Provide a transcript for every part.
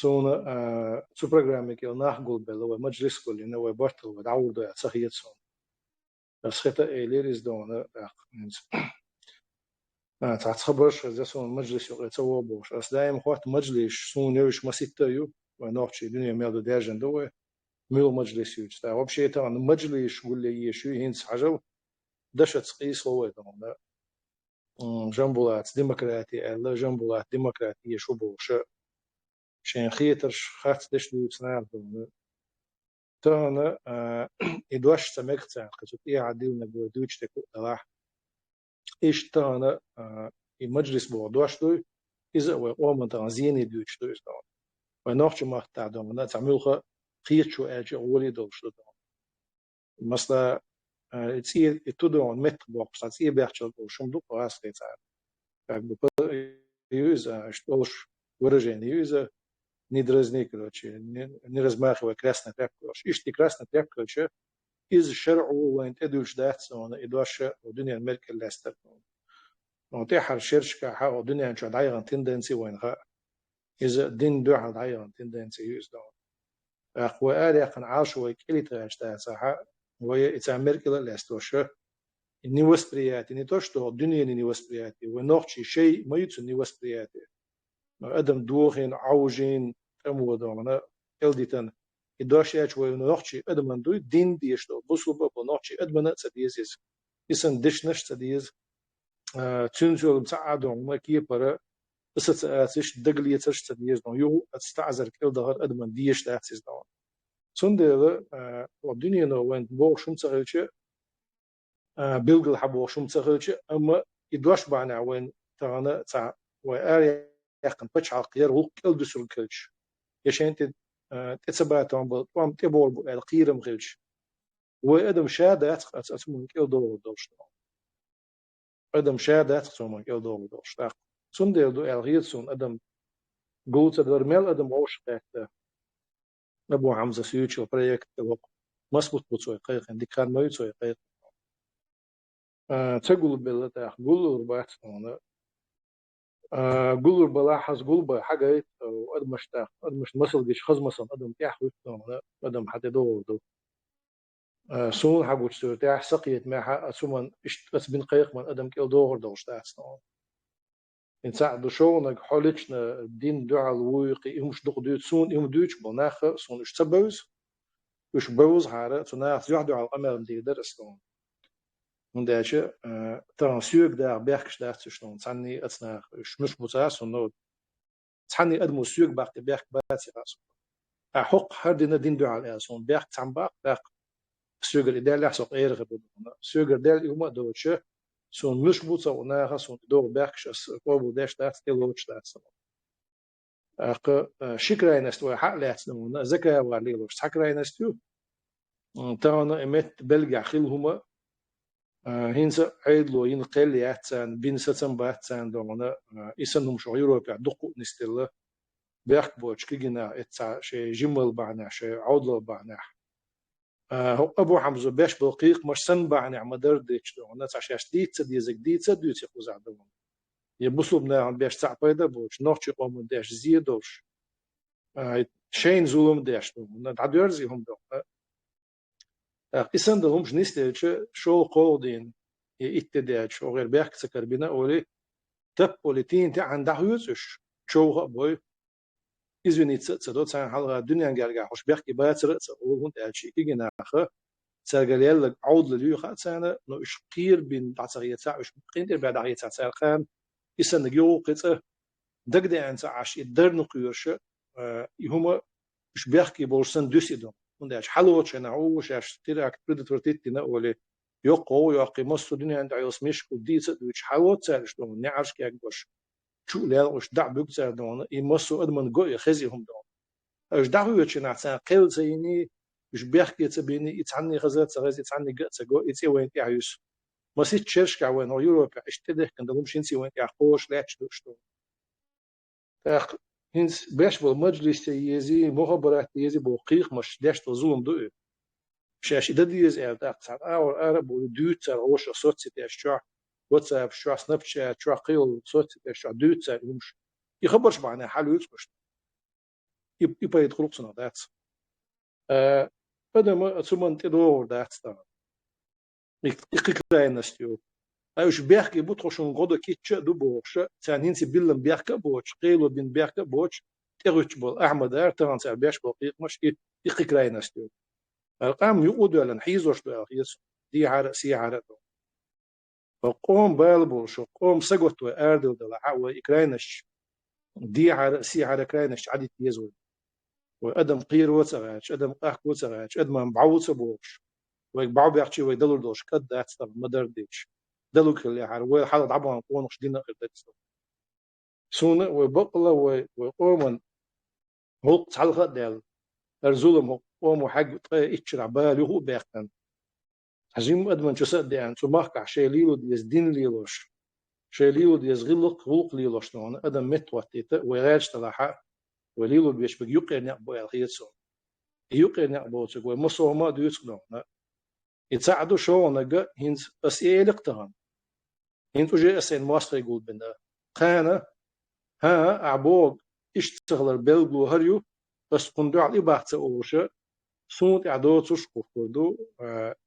سونا سو برنامج يو ناخقول بلو مجلس كل إنه وبرتل ودعود صحيح سون سخطة إليريز دونا تعتبرش زي سون مجلس يو يتسوى بوش أس دايم خوات مجلس سون يوش مسيطة يو ونوحشي دنيا ميادو داجن دوه ميل مجلس يوش تا وبشي تان مجلس واللي يشو هينس حجو دشت قيس هو دونا جنبولات ديمقراطي ألا جنبولات ديمقراطية شو بوش شين خيترش خات دش دو تنار دونا تانا إدواش سمكتان قصد إيه عديل نقول دوش تكو دلاح إيش تانا المجلس بوضوش دوي إذا وقوم تنزيني دوش دوش دون ونوحش ما تعدون تعملها خيط شو أجي أولي دوش دون مثلا تسير تدون متر بوقس تسير بيحشل وشم دو قاس كيتار يوزا اشتوش ورجين يوزا ندرزني كروتشي نرزماخ وكراسنا تاكلوش إشتي كراسنا تاكلوش إز الشرع وين تدوش دات سون إدواش ودنيا الملك اللي استبنون نعطيها الشركة حق ودنيا إن شاء دايرن تندنسي وين خا إذا دين دوح دايرن تندنسي يوز دون أخوة آلي أقن عاشوا ويكلي تراش دا ساحة وهي إتس أمريكا اللي استوش إني وسبرياتي إني توشتو الدنيا إني وسبرياتي ونوحشي شيء ما يتسو إني وسبرياتي أدم دوخين عوجين أمو دونا إلديتن إدواش ياش ونوحشي أدم دوي دين ديشتو بصوبة ونوحشي أدمنا تسديز إسن دشنش تسديز تنزل مساعدهم ما كي برا بس تأسيش دقلية ترش تديش دون يو استعذر كل ظهر أدمن ديش تأسيس دون سندل والدنيا نو وين بوق شو مسخلش بيلقل حبوق شو مسخلش أما يدوش بعنا وين تانا تاع وآري يقن بتش عقير هو كل دسر كلش يشين تتسبات توم تبول القيرم خلش وأدم شادات أتمنى كل دور دوش أدم شادات أتمنى كل دور دوش سندل دو الغير سون أدم قلت درمل أدم عوش تاعته أبو حمزة سيوتشو بريكت وق مسبوط بتسوي قيق عندي كان ما يتسوي قيق تقول بالله تاع قول ربعت أنا قول بلاحظ قول بحاجة وأدمش تاع أدمش مسل جيش خز مثلا أدم تاع خويت أنا أدم حتى دو سون حقو تسوي تاع سقيت معها أسمن إيش بين قيق من أدم كيل دور دوش تاع سنون إن ساعد شغلك حولتنا الدين دعاء الويقي مش دق سون يوم دوتش بناخ سون إيش تبوز وش بوز هذا تناخ يحدو على الأمر دي درستون من داشة ترانسيوك دار بيركش دار تشتون تعني أتناخ إيش مش بتاعس ونود تعني أدمو سيوك باق بيرك باتي راس حق هردنا دين دعاء الأسون بيرك تنباق باق سيوك الإدال يحسق إير غبنا سيوك الإدال يوم دوتش سون مش بوتا وناخ سون دور بيركش قوبو داش دار تلوش دار شكرا نستوى حق لا تسمونا زكاة وعليلوش حكرا نستو تانا إمت بلغ خلهما هنسا عيدلو ينقل يحتسان بين ستن بحتسان دونا إسنهم شعيرو بيع دقو نستلا بيحك بوش كيجنا إتسا شي جمل بعنا شي عودل بعنا هو أبو حمزة بيش بالقيق مش سن بعنا مدر ديش دونا تعشاش ديتسا ديزك ديتسا دوتي خوزع دونا يبصوا بنا عن بيش تعبيدا بوش نوحشي قوم ديش زيدوش شين زولم ديش دونا تعديرزي هم دونا قسم دهم جنستيش شو قودين يتداج شو غير بيحك سكر بنا أولي تب أوليتين عن دعوتش شو بوي إذن يتصدق سان حلقة الدنيا جالجا خوش بيحكي باتر أول هون تأشي كي جناخه سرجليل لك عود لليو خات سنة نو إش قير بين تعصية ساعة إش قير بعد عية ساعة خام إسن نجيو قطة دقدي عن ساعة عش يدر نقيرش يهما إش بيحكي بورسن دوسيدون ونداش حلوة نعوش عش تراك بريدتور تيتنا أولي يقو يقي مصر الدنيا عند عيوس مش وديت دوش حلوة تسالش دون نعرش كيك باش شو لا وش دع بيك دون يمصر أدمن جو يخزيهم دون إش دعوة شنا عسان قيل زيني إش بيحكي تبيني يتعني غزات سغاز يتعني جت جو يتي وين عيوس ما سيت شرش كوين أو يوروبا إش تده كندلهم شنسي وين يحوش لا تشدوش دون تأخ هنس باش بالمجلس يزي مخابرات يزي بوقيق مش داش تظلم دوئ شاش ده ديز تاع اور ارب ودوت تاع وش صوت تاع شو واتساب شو سناب شات شو قيل صوت تاع شو دوت تاع مش يخبرش معنا حاله يتمش يبقى يدخل صنع ذات هذا ما ثم تدور ذات تا يقيقين نستيو أيش بيحكي بتخشون قدر كيتش دبوش ثانيين سبيلن بيحكي بوش قيلو بين بيحكي بوش تغش بول أحمد أرتان سال بيش بقيق مش يقيقين نستيو القام يقودوا لن حيزوش بأخيس دي عرق سي عرق فقوم بالبول شو قوم سقط وأردو دلع وإكرانش دي عرق سي عرق كرانش عدي تيزوي وأدم قير وصغاش أدم قاح وصغاش أدم بعوض بوش ويبعو بيحكي ويدلو دوش كد دات مدر ديش دلو كل حال وحال ضعبان قونش دينا قدت سونا وبقلا وقومن هو تعلق دال أرزولهم قوم حق إتشرع بالي هو بيختن عزيم أدمن جسد ديان سو ماك شيليلو ديز دين ليلوش شيليلو ديز غلق غلق ليلوش نون أدم متوتيت وغاج تلاحق وليلو بيش بيوقع نقبو الخيتسو يوقع نقبو تقول مصو ما ديوتك نون يتساعدوا شو نجا هنز أسئلة قطعان هنز وجه أسئلة مواصلة يقول بنا خانة ها عبوغ اشتغل بلغو هريو بس قندو على إباحة أوشة سونت عدو تشكو فردو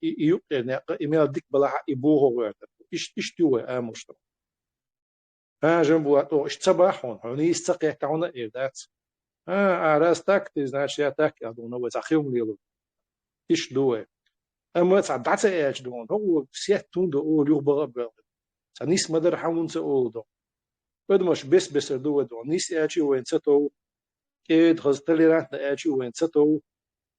يوقع نقا إميال ديك بلاح إبوه وغيرت إشتوى آموشتو ها جنبو أتو اشتباحون هوني يستقيح تعونا إيردات ها أعراس تاك تزناش يا تاك يادونا وزاخيهم ليلو إشتوى أما تعدعت إيش دون هو سيات تون دو أول يخبر بغل سنيس مدر حاون سأول دون بدمش بس دو دون نيس إيشي وين ستو كيد غزتليرات إيشي وين ستو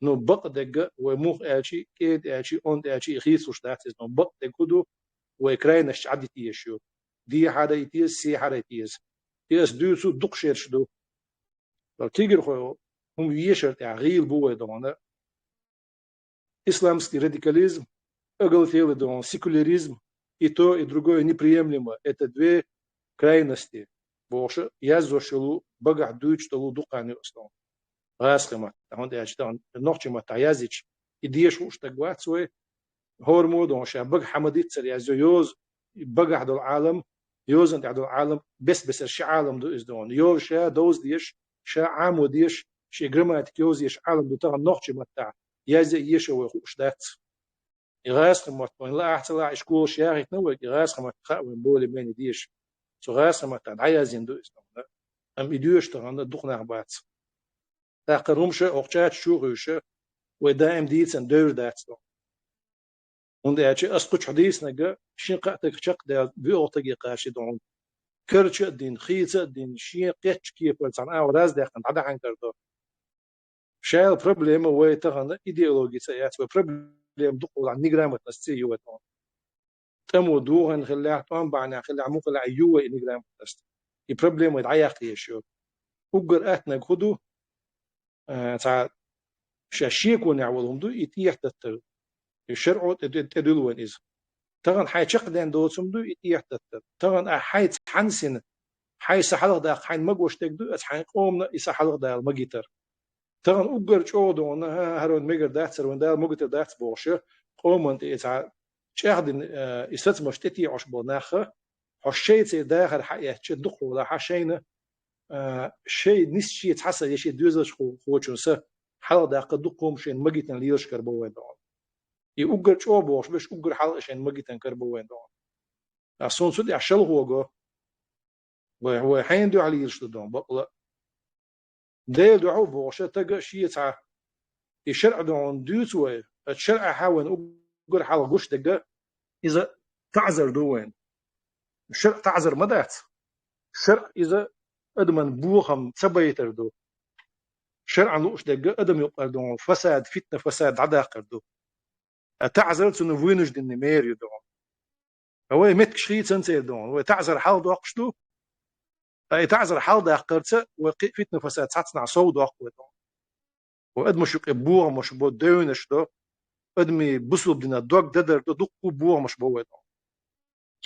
نو بق دقة وموخ إيشي كيد إيشي أون إيشي خيس وش داتس نو بق دقودو وإكراين الشعدي تيشيو دي حدا يتيز سي حدا يتيز تيز دوسو دق شيرش دو لو تيجر خو هم يشر تعغيل بوه دون إسلامский радикализм оголтелый дом, секуляризм, и то, и другое неприемлемо. Это две крайности. Больше я зашел бога дует, что луду каню основ. Расхема, он я читал, ночью таязич, и дешь уж так гват свой, هرمود وش بق حمديت سر يا يوز بق عدو العالم يوز انت عدو العالم بس الشي عالم دو ازدون يوز شا دوز ديش شا عامو ديش شي جرمات يوز يش عالم دو تغن نوخشي متاع يازي يشو وش دات يغاس خمت وين لا احتلا اشكول شياغي نو يغاس خمت خاوين بولي بين ديش سو غاس خمت عايزين دو ازدون ام يدوش تغن دخنا بات تاقرمش اوقچات شوغوش ودائم ديتس دور داتس und أسقط حديث نجا شين قاتك شق ده بيوتجي قاشي دون كرش الدين خيس الدين شين قتش كيف بلسان راز ده كان عدا عن كردو شايل بروبلم هو تغنى إيديولوجي سيات وبروبلم دقوا عن نجرام تنسي يوتون تمو دوهن خلاه طعم بعنا خلاه مو خلاه يوه نجرام تنسي البروبلم يتعيق يشوف وقر أتنا خدو تاع شاشيك ونعولهم دو يتيح تتر الشرع تدلون إذا تغن حي شقدين دوتهم دو يحتت تغن حي حنسن حي سحلق دا حي مغوش تك دو حي قومنا يسحلق دا المجيتر تغن اوغر چودون هرون ميجر داتسر وين دا مغيتر داتس بوشه قومن يتع شاهدن يست مشتتي عش بناخه حشيت داخل حي تدخل لا حشينا شيء نس شيء تحسن يشي دوزش خوچنس حلق دا قد قوم شين مجيتن ليش كربو وين يوجر شو بوش بس يوجر حال عشان ما جيت نكربو وين دون أصلا سودي عشان هو جو وهو حين دو عليه يرشد دون بقلا ده دعو بوش تجا شيء تاع الشرع دون دوتوي الشرع حاول يوجر حال جوش دقة إذا تعذر دوين الشرع تعذر مدات الشرع إذا أدمن بوهم تبيتر دو شرع نوش دقة أدم يقدر دون فساد فتنة فساد عداقر دو تعذر تنو وينج دين مير يدون هو متك شريط سنتي دون هو تعذر حال دوقشتو اي تعذر حال داقرت وفتنة فساد ساتنا صو دوق ودون واد مش بوغ مش بو دونش دو ادمي بسلب دينا دوق ددر دو بوغ مش بو ودون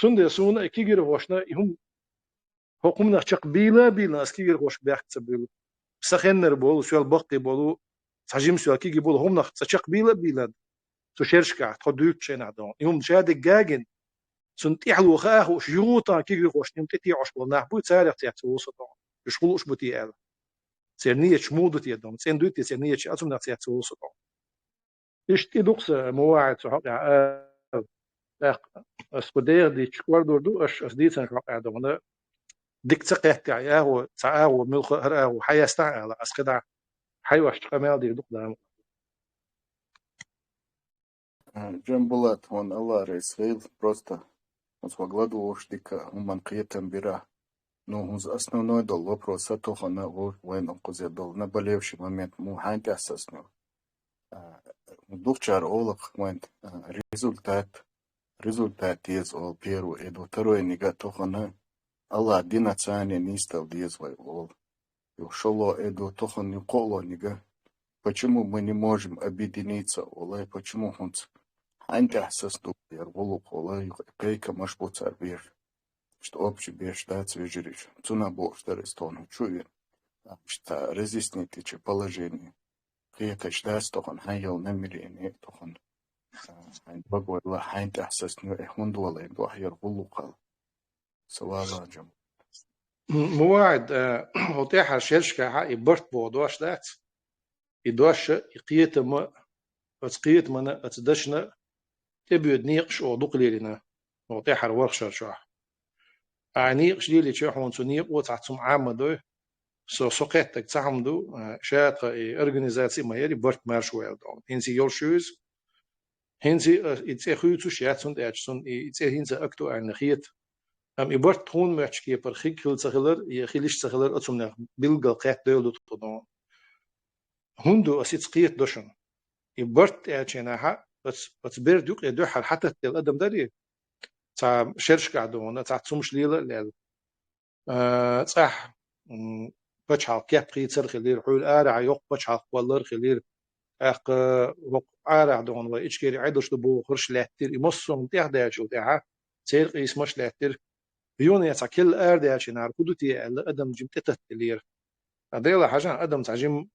سند سونا كيغير واشنا هم حكومنا بيلا اسكيغير وش بيحت بيل سخنر بول سوال بقي بولو تحجيم سوال كيغي بول هم نخ تشق بيلا تو شرشكا تخدوك شينا دون يوم شاد الجاجن سنتي حلو خاه وشيوطا كيغي خوش نمتي عش بولنا بو تاريخ تاع توسط دون يشغلوش بوتي ال سيرنية شمودة يدهم سيندويت سيرنية أصلا نعطيها توصل إشتي دوكس مواعيد صحاب يعني أسبدير دي شكوار دو أصديت أنا قاعد هنا ديك تقيت هو تعاو ملخ هو حياة على أسخدع حيوش قمال دي دوك دام Джамбулат, он Аллар Исраил просто он свогладу дика уман киетам бира. Ну, основной дол вопрос, а то хана войн он дол наболевший момент мухант асасно. Духчар олах момент результат из ол перву эду второй нега то хана Аллах дина цане нистал диезвай ол. И шоло эду то хана коло нега. Почему мы не можем объединиться, Олай, почему он أنت إحساس يربلو والله كيك مش بوتر بير что общий беш да цвежирич цуна бош да рестон чует что резистните че положение киета что стохан хайел намерение тохан айн багой ла хайн тахсас ню эхмон дуала ин дуах يربلو قال سوالا جم مواعيد هوتيحة شرشكا حق برت بودوش دات يدوش يقيت ما أتقيت منا أتدشنا تبيد نيقش أو دقليلنا هوتيحة الورشة شاح نيقش ليلي تشوحون سنيق وتعتصم عامدو سوقتك تعمدو شاق أورجانيزاتي ما يري برت مارشويل دون هنسي يولشوز هنسي إتسيخوتو شياتسون داتسون إتسيهنسي أكتو أرنخيت إبرت تون مرشكي برخيك هل تخلر يخيلش تخلر أتسمنا بلغل قات دولو تطدون هندو أسيت قيت دوشن إبرت أتشيناها بس بيردوك يدوحر حتى الأدم داري تا شرش قاعدون تا تسمش ليلة ليل صح بچال كيف قيتر خلير حول آرع يوق بچال والله خلير أق وق آرع دون وإيش كيري عيدوش دبو خرش لاتير يمصهم تيهدا شو تيها سير يسمش لاتير بيون يا كل أرد يا شنار كدوتي الأدم جم تتتلير هذا حاجة أدم تعجم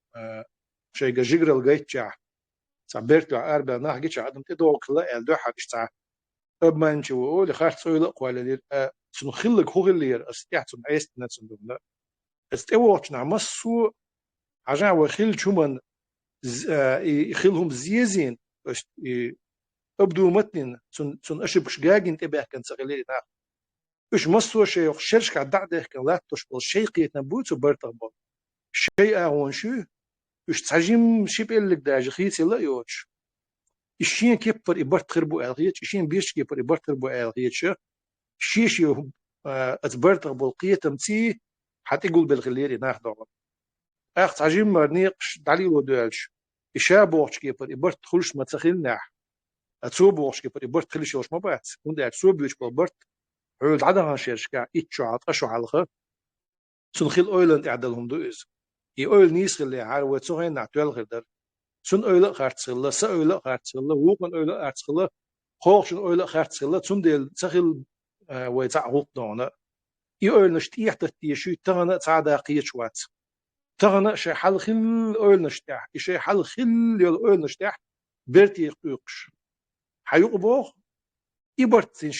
شيء جيجر الجيت جا تعبرت على أربع ناح جيت أدم تدو كلا الدو حاجة تاع أب ما نشوف أول خارج سوي لق ولا لير سنخلق هو اللير استيعت سمعيست نتسم دونا استوعش نعمس سو حاجة وخيل شو من يخلهم زيزين أبدو متن سن أشبش جاجين تبه كان سغلي إيش مصو شيء يخشرش كعدده كان لا تشبه شيء قيت نبوت وبرتقبل شيء أهون شو إيش تعجم شيء بقولك ده جخيتي لا يوش إيشين كيبر إبرت خربو ألغيت إيشين بيش كيبر إبرت خربو ألغيت شيء أتبرتقبل قيت متي حتى يقول بالغليري ناخده أخ تعجم مرنيقش دليل ودالش إشابوش كيبر إبرت خلش ما تخيل أتصوبوش كيبر إبرت خلش يوش ما بات وندع تصوبوش بالبرت عود عدها شرشكا إتشو عطشو علخه سنخيل أويلند إعدالهم دوئز أويل نيس اللي عارو تسوهين نعتوال غردر سن أويل غارتسغلا سا أويل غارتسغلا ووقن أويل غارتسغلا خوغشن أويل غارتسغلا سن ديل تسخيل ويتع غلط دونا أويل نشتيح تتيشو تغنى تعدا قيش وات تغنى شي حل خل أويل نشتيح شي حل خل يول أويل نشتيح بيرتي يقوقش حيقبوغ إبرتين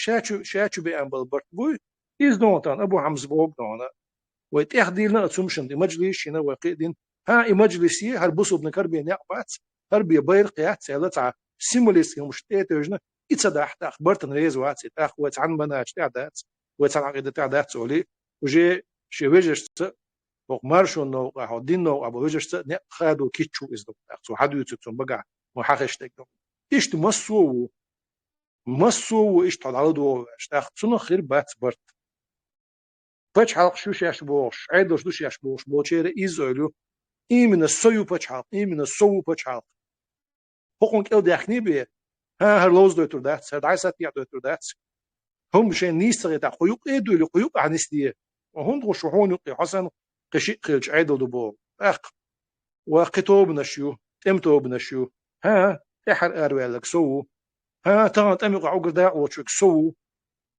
شاتشو بأن بالبرت بوي إز دونتان أبو حمز بوغ دونا ويتأخديلنا أتسمشن دي مجلس هنا وقيدين ها مجلسي هربصوا بنكربي نعبات هربي باير قيات سيلتع سيموليس يمشتيت وجنا إتصدح أخبرتن ريز واتس أخ وتعن بناش تعدات وتعن عقيدة تعدات سولي وجي شي وجشت وقمارشو نو قاعدين نو أبو وجشت خادو كيتشو إز دو أخسو حدو يتسون بقى محاخش تكدو إيش مسو إيش طلع دو اشتاخ تسون خير بات برت باش حلق شو شاش بوش عيدوش دو شاش بوش بوشير إزولو إيمن السويو باش حلق إيمن السوو باش حلق هقون كيل داخني بيه ها هرلوز دوتر دات هر دايسات يا دوتر دات هم شين نيستغي تا خيوق إيدو اللي خيوق عنستيه وهم غشو هون يقي حسن قشي خيلش عيدو دو بو أخ وقتوب نشيو امتوب نشيو ها إحر أروالك سوو ها تغنت أمي قعوق دا وشوك سوو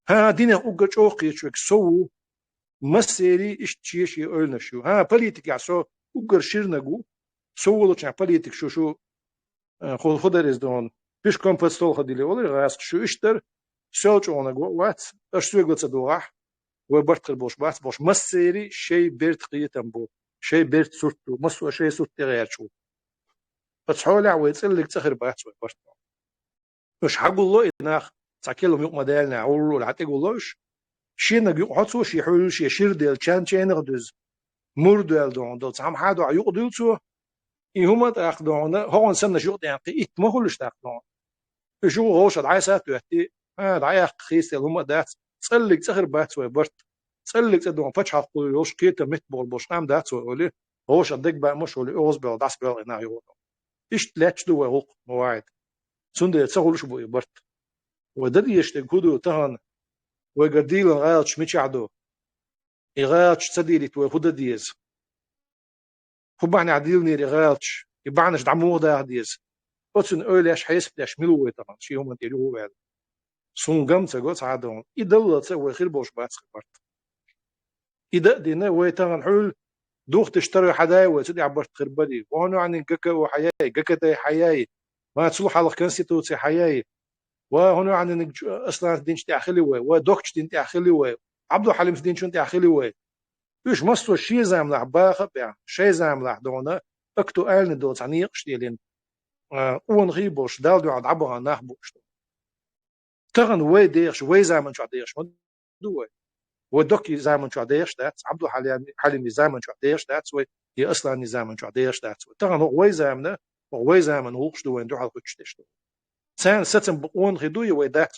ها دينا قوق جوقي شوك سوو مسيري اشتشيشي أولنا شو ها بوليتيك يعسو وقر شيرنغو سوولو تشان بوليتيك شو خودرز دون بيش كومبستول خديلي ولا غاس شو اشتر سولج اونغو وات اشتوغلت دوح وبرت بوش بات بوش مسيري شي بيرت قيتم بو شيء بيرت صورته مصر شيء صورتي غير شو بس حولي ويتصل لك تخر بات برت مش حقول الله إنك تاكلهم يوم مدالنا عورو العتي قولوش شيء نجيو حطوا شيء حلو شيء شير ديال كان غدز مردل دون تعم حادو عيقدل شو يهما تاخدون هون سنة شو يعني إت ما هولش تاخدون شو غوش العيسات تحتي دعايا خيس هما دات تصلك تخر بات برت تصلك تدون فتح حقول يوش كيتا متبول بوش نام دات وقولي غوش الدق بقى مش ولي أوز بيل داس بيل إنا يقول إيش تلاش دو وقوق مواعيد سند تسهل شو بو برت ودري يشتكودو تهان وقديل غايش ميشعدو يغايش تسديلي تو خد ديز خبعني عديل نيري غايش يبعنش دعمو ده ديز بس أولش حيس بلاش ملوه طبعا شيء هم تيجوا بعد سون جم تقول عادون يدل تسوي خير بوش بعد خبرت إذا دينا ويتغن حول دوخ تشتري حداي وتدي عبرت خربدي وانو عن جكا وحياي جكا تي حياي ما تصلح على كونستيتوسي حياي وهنا عن اصلا دين تاع خلي ودوكش دين تاع خلي عبدو حليم دين شون تاع خلي يوش مستو شي زام لح باخ يعني شي زام لح دونا اكتو الن دوت عن يقش ديلين اون غيبوش دالدو عد عبو ناخبوش تغن وي ديرش وي زامن شو ديرش دو ودوكي زامن شو ديرش دات عبدو حليم زامن شو ديرش دات وي هي اصلا زامن شو ديرش دات تغن وي زامن وي زامن هوش دو وين دو على كتش سان ستم بقون غدوي وي دات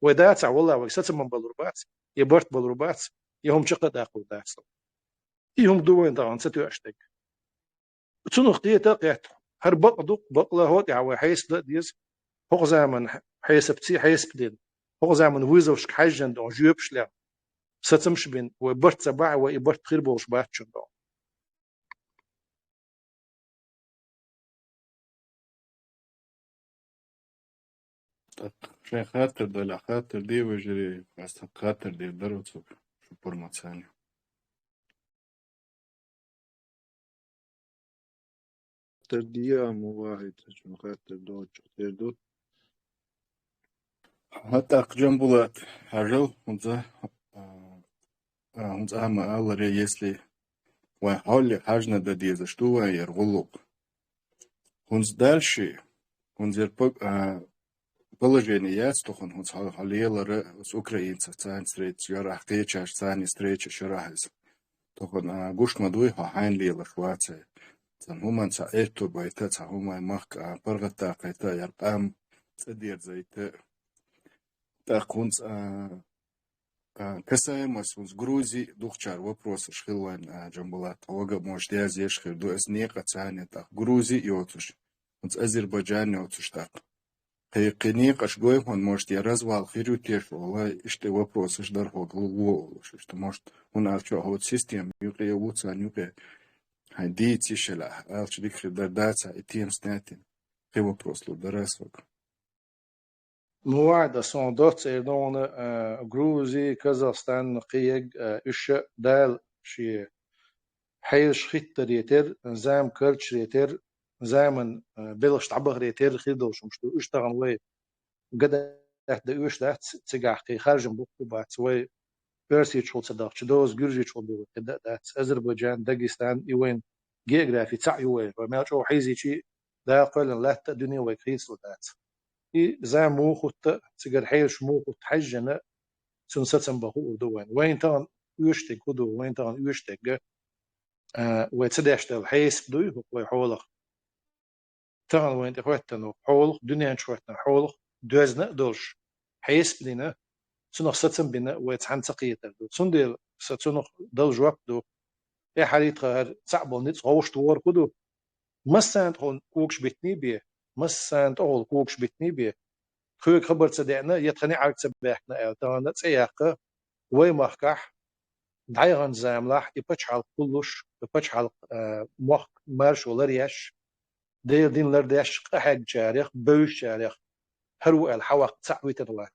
ودات والله وي ستم من بلوربات يبرت بلوربات يهم شقة داقو دات يهم دوين طبعا ستو اشتك تنو اختيتا قيت هر بقدو بقلا هوت يعني حيس ديز هو زامن حيس بتي حيس بدين هو زامن ويزوش حاجن دون جيبش لا ستمش بين وبرت سبع ويبرت خير بوش باتشن دون شي خاطر دل خاطر دي وجري بس خاطر دي دروتو شو برماتساني تردية مو واحد عشان خاطر دوت تردو حتى جنبولات هرجل هنز أما الله ري يسلي وحولي حاجنا دا ديزا شتوا يرغلوق هنز دالشي هنز يربق положение ястухан хунц халиелары с украинца цан стрейт яра хтечаш цан стрейч шарахс тохан гушмадуй хайн лила шваце цан хуман ца эрту байта ца хумай мах паргата кайта ярqam цдир зайта так хунц касаемос хунц Грузии духчар вопрос шхилван джамбулат ога может я здесь хирду с нека цане так Грузии и отуш хунц Азербайджан отуш так قيقيني قشقوي هون может я развал хирю теш والله иште вопрос ждар хоглу что может он алчо вот систем юке уца нюке хайди тишела алч дикри дардаца и тем снятин хе вопрос лу дарасок موعد سون دوت دون غروزي كازاخستان قيق اش دال شي حيش خيتر يتر زام كرتش يتر زامن بلش تعبغ يتر خيدوش مشتو اشتغل وي قد ده اش ده تسقاحقي خارج بوقو بات وي بيرسي تشول صدق دوز جورجي تشول دو كده ده أذربيجان داغستان يوين جيوغرافي تاع يوين وما تشو حيزي شي ده قال لا الدنيا وكريس ودات إي زامو خط تسقر حيش مو خط حجنا سنساتن بهو دوين وين تان يشتك كدو وين تان يشتك وتسداشت الحيس بدو هو حولخ تان وين تخوتن حولخ دنيا شوتن حولخ دوزنا دولش حيس بدينا سنخ ستن بنا ويتحن تقيتا دو سندل ستنخ دل جواب دو يا حريت غير صعب نيت غوش تور كدو مسان هون كوكش بتني بيه مسان تقول كوكش بتني بيه خوك خبر تصدقنا يتخني عارك تبعنا او تانا تسياق وي مخكح دايغان زاملاح يبتش على كلش يبتش على مخ مارش ولا رياش دير دين لرداش قحق جاريخ بوش جاريخ هرو الحواق تعويت الله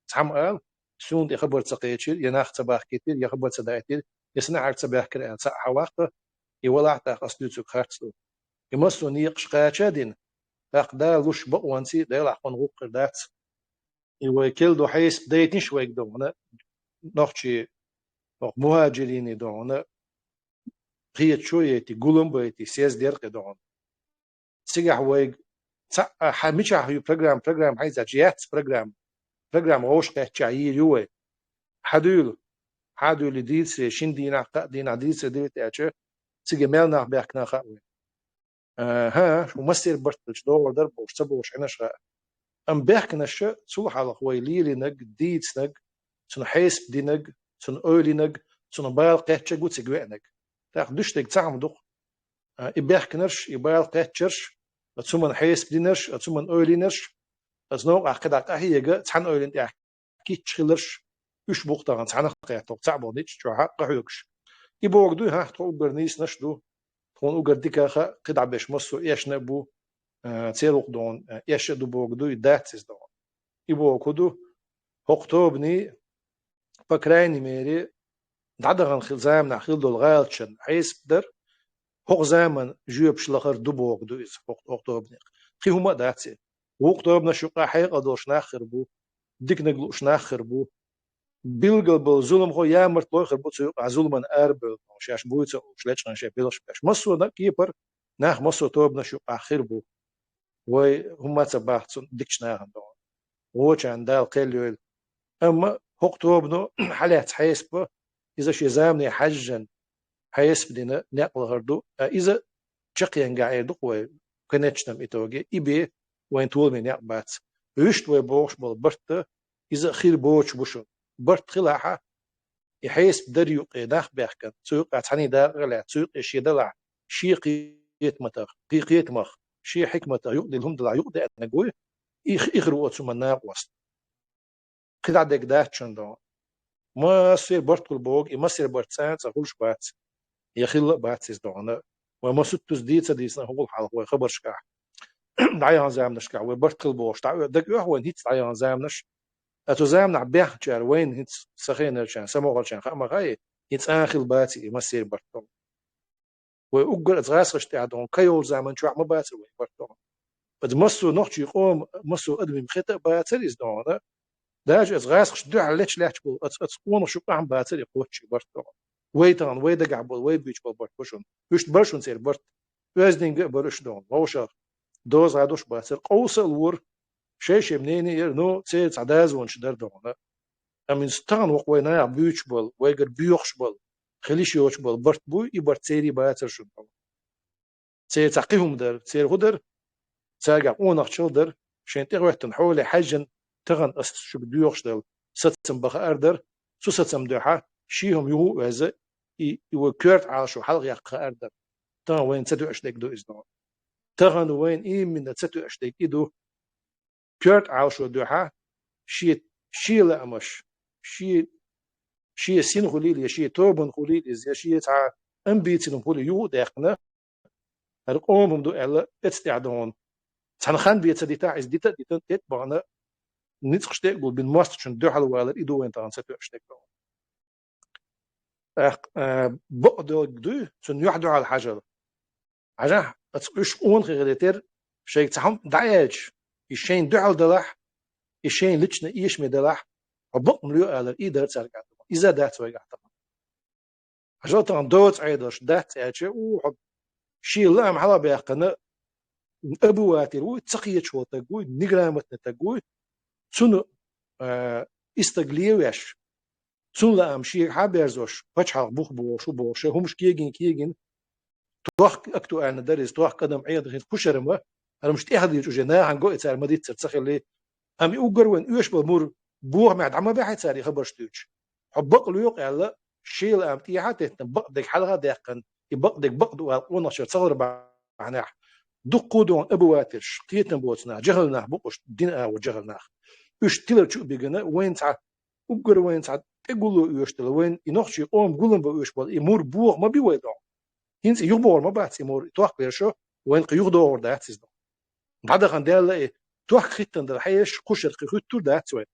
تعمل سون دي خبر تقيتشير يناخ تباخ كتير يخبر تدايتير يسنع عرق تباخ كريان ساع حواق يولع تاق أصدوتو خارتلو يمسو نيقش قاتشادين تاق دا لوش بقوانسي دا يلعقون غوق دات يوكل دو حيس بدايت نشويك دونا نوخشي مهاجريني دونا قيت شوية تقولن بيتي سياس دير قدون سيجح ويج حميشة هي program هاي زاجيات program غوش قهتشاي يوه حدول ديس شين دينا ديس ديت أشة سيجي مالنا بيحكنا خاوي ها شو مصير برتش دور درب وش سبوا وش عناش أم بيحكنا الشيء صلح على خويلي لنج ديتس نج سن حيس بدينج سن أولي نج سن بايل قهتشة قوت سجوا نج تاخدوش تك تعم دق إبيحكناش يبايل قهتشرش أتسمن حيس بدينش أتسمن أولي نش أزنوق عقد عقهي يجا تحن أولي أنت أكيد تشيلرش إيش بوقتها تحن قهتو تعبوا نيتش شو حق قهيوكش يبوق دو ها تو برنيس نشدو تكون أوجر ديكا خا قد عبش مصو إيش نبو تيروق دون إيش دو بوق دو يداتس دون يبوق دو هقتوبني فكراني ميري دعدغن خلزام نخيل دول غالتشن حيس بدر هق زمن جوب شلخر دو بوق دو إز هقتوبني خي هما داتسي وقتوبنا شقا حيق أدوش ناخر بو ديك نقلوش ناخر بو بيلقل بالظلم هو يامرت لو خربوت سوق عزول من أربل شاش بويت وشلتش عن شيء بيلش باش مصو ده كيبر ناخ مصو توب نشوق آخر بو وهم تبعت ديكش ناخن دون ووش عن دال قيل أما هق توبنو حالات حيسبه إذا شي زامني حجن حيسب دينا نقل غردو إذا شقيان قاعد قوي كنتش نم إتوجي إبي وين طول من يقبات ويشت ويبوش بالبرت إذا خير بوش بوشون برت خلاحة يحيس بدر يقيداخ بيحكن سوق عتاني دار غلا سوق شي دلع شي قيت متر قيت مخ شي حكمة يقضي لهم دلع يقضي أنا قوي يخروا ثم ناقوس كده عندك ده شندون ما سير برت كل بوق ما سير برت ساعات أقولش بات يخيل بات سيزدون وما ستوس ديتنا هو الحال هو خبر شكاح دعيان زامنش كاع وبرت كل بوش دك هو هيت دعيان زامنش أتوزامنا عبيح جار وين هيت سخينا شان سموغل شان خما غاي هيت آخر باتي ما سير برتون وأقول أتغاس رشتي عدون كيول زمن شو عم باتي وين برتون بد مسو نحكي يقوم مسو أدمي مخطئ باتي إزدون داج أتغاس رش دو عليش لاش بول أتقون شو عم باتي يقوتشي برتون ويتان ويدا قعبول وي بيش بول برت بشون وش برشون سير برت وزدين برش دون ووشا دوز عدوش باتي قوس الور شيء منين يرنو تيت عداز ونش دردون أمين ستان وقوينا بيوش بول ويجر بيوخش بول خليش يوش بول برت بوي يبرت سيري باتر شو بول سير تعقيهم در سير غدر ساقع اونخ شلدر شين تغوحتن حولي حجن تغن أس شو بديوخش دل ستم بخ أردر سو ستم دوحة شيهم يهو وهذا يوكرت على شو حلق يقخ أردر تغن وين تدو أشتك دو إزدون تغن وين من تدو أشتك إدو كرت على شو دوحة شي لا مش شي سين خليل شي توبن خليل إز شي تاع أمبيتين خليل يو دقنا هرقوم دو إلا استعدون تنخان بيت ديتا إز ديتا تبعنا نتخش تقول بين ماست شن دو حلو ولا إدو وين تان ستو أشتك بقدر دو شن يحدو على الحجر عجاه أتقش أون غيرتر شيء تهم دعيج الشين دو على دلح الشين لتشنا إيش مدلح وبق مليو على إيدر ترجع إذا دات رجع طبعا عجلت عن دوت عيدش دات أجي وحب شيء لا محلا بيقنا أبواتي روي تقية شو تقوي نجرامتنا تقوي سنو استقليوش سن لا أمشي حابيرزوش بتشحق بوش همش كيجين توح أكتو أنا درس توح قدم عيد غير كشرمه أنا مش تأخذ يجوجنا عن قوة سار مديت تسخر لي أمي أوجر وين إيش بالمور بوه معد عم بيحت ساري خبر شتوش حبق ليوق على شيل أمتي حتى تبق دك حلقة دقن يبق دك بق دو قونا شر صغر بعناح دقودون أبواتش قيتن بوتنا جهلنا بقش دين أو جهلنا إيش تلر شو بيجنا وين ساعة أوجر وين ساعة تقولوا إيش تلر وين ينخشي قوم قولن بإيش بال يمور بوه ما بيويدون هنس يغبور ما بعد يمور توح بيرشو وين قيغدور ده تزدون بعد خندال إيه توح خيتن ده حيش خشر خيتور ده تسوي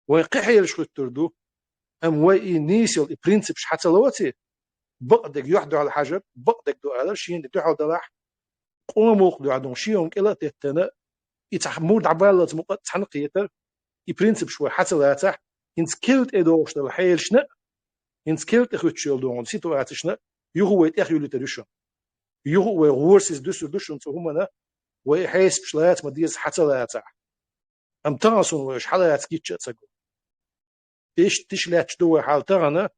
وين قحيلش خيتور دو أم وين نيسيل برينسيبش حتى لوتي بقدك يحدو على الحجر بقدك دو على شيء دو حول دلح قوموق دو عدون شيء كلا تتنا يتحمور دعبالة مقط تحنقيتر برينسيب شوي حتى لا تح هنس كيلت إدوش ده حيلشنا هنس كيلت إخوت شيل دون سيتواتشنا يهو يتأخ يولي تريشون يهو ورسيس دوشون تهمنا ويحيس بشلايات مديز حتى لا يتاع أم تغصن ويش حالات كيتش تسقو إيش تشلات شدوه حال تغنا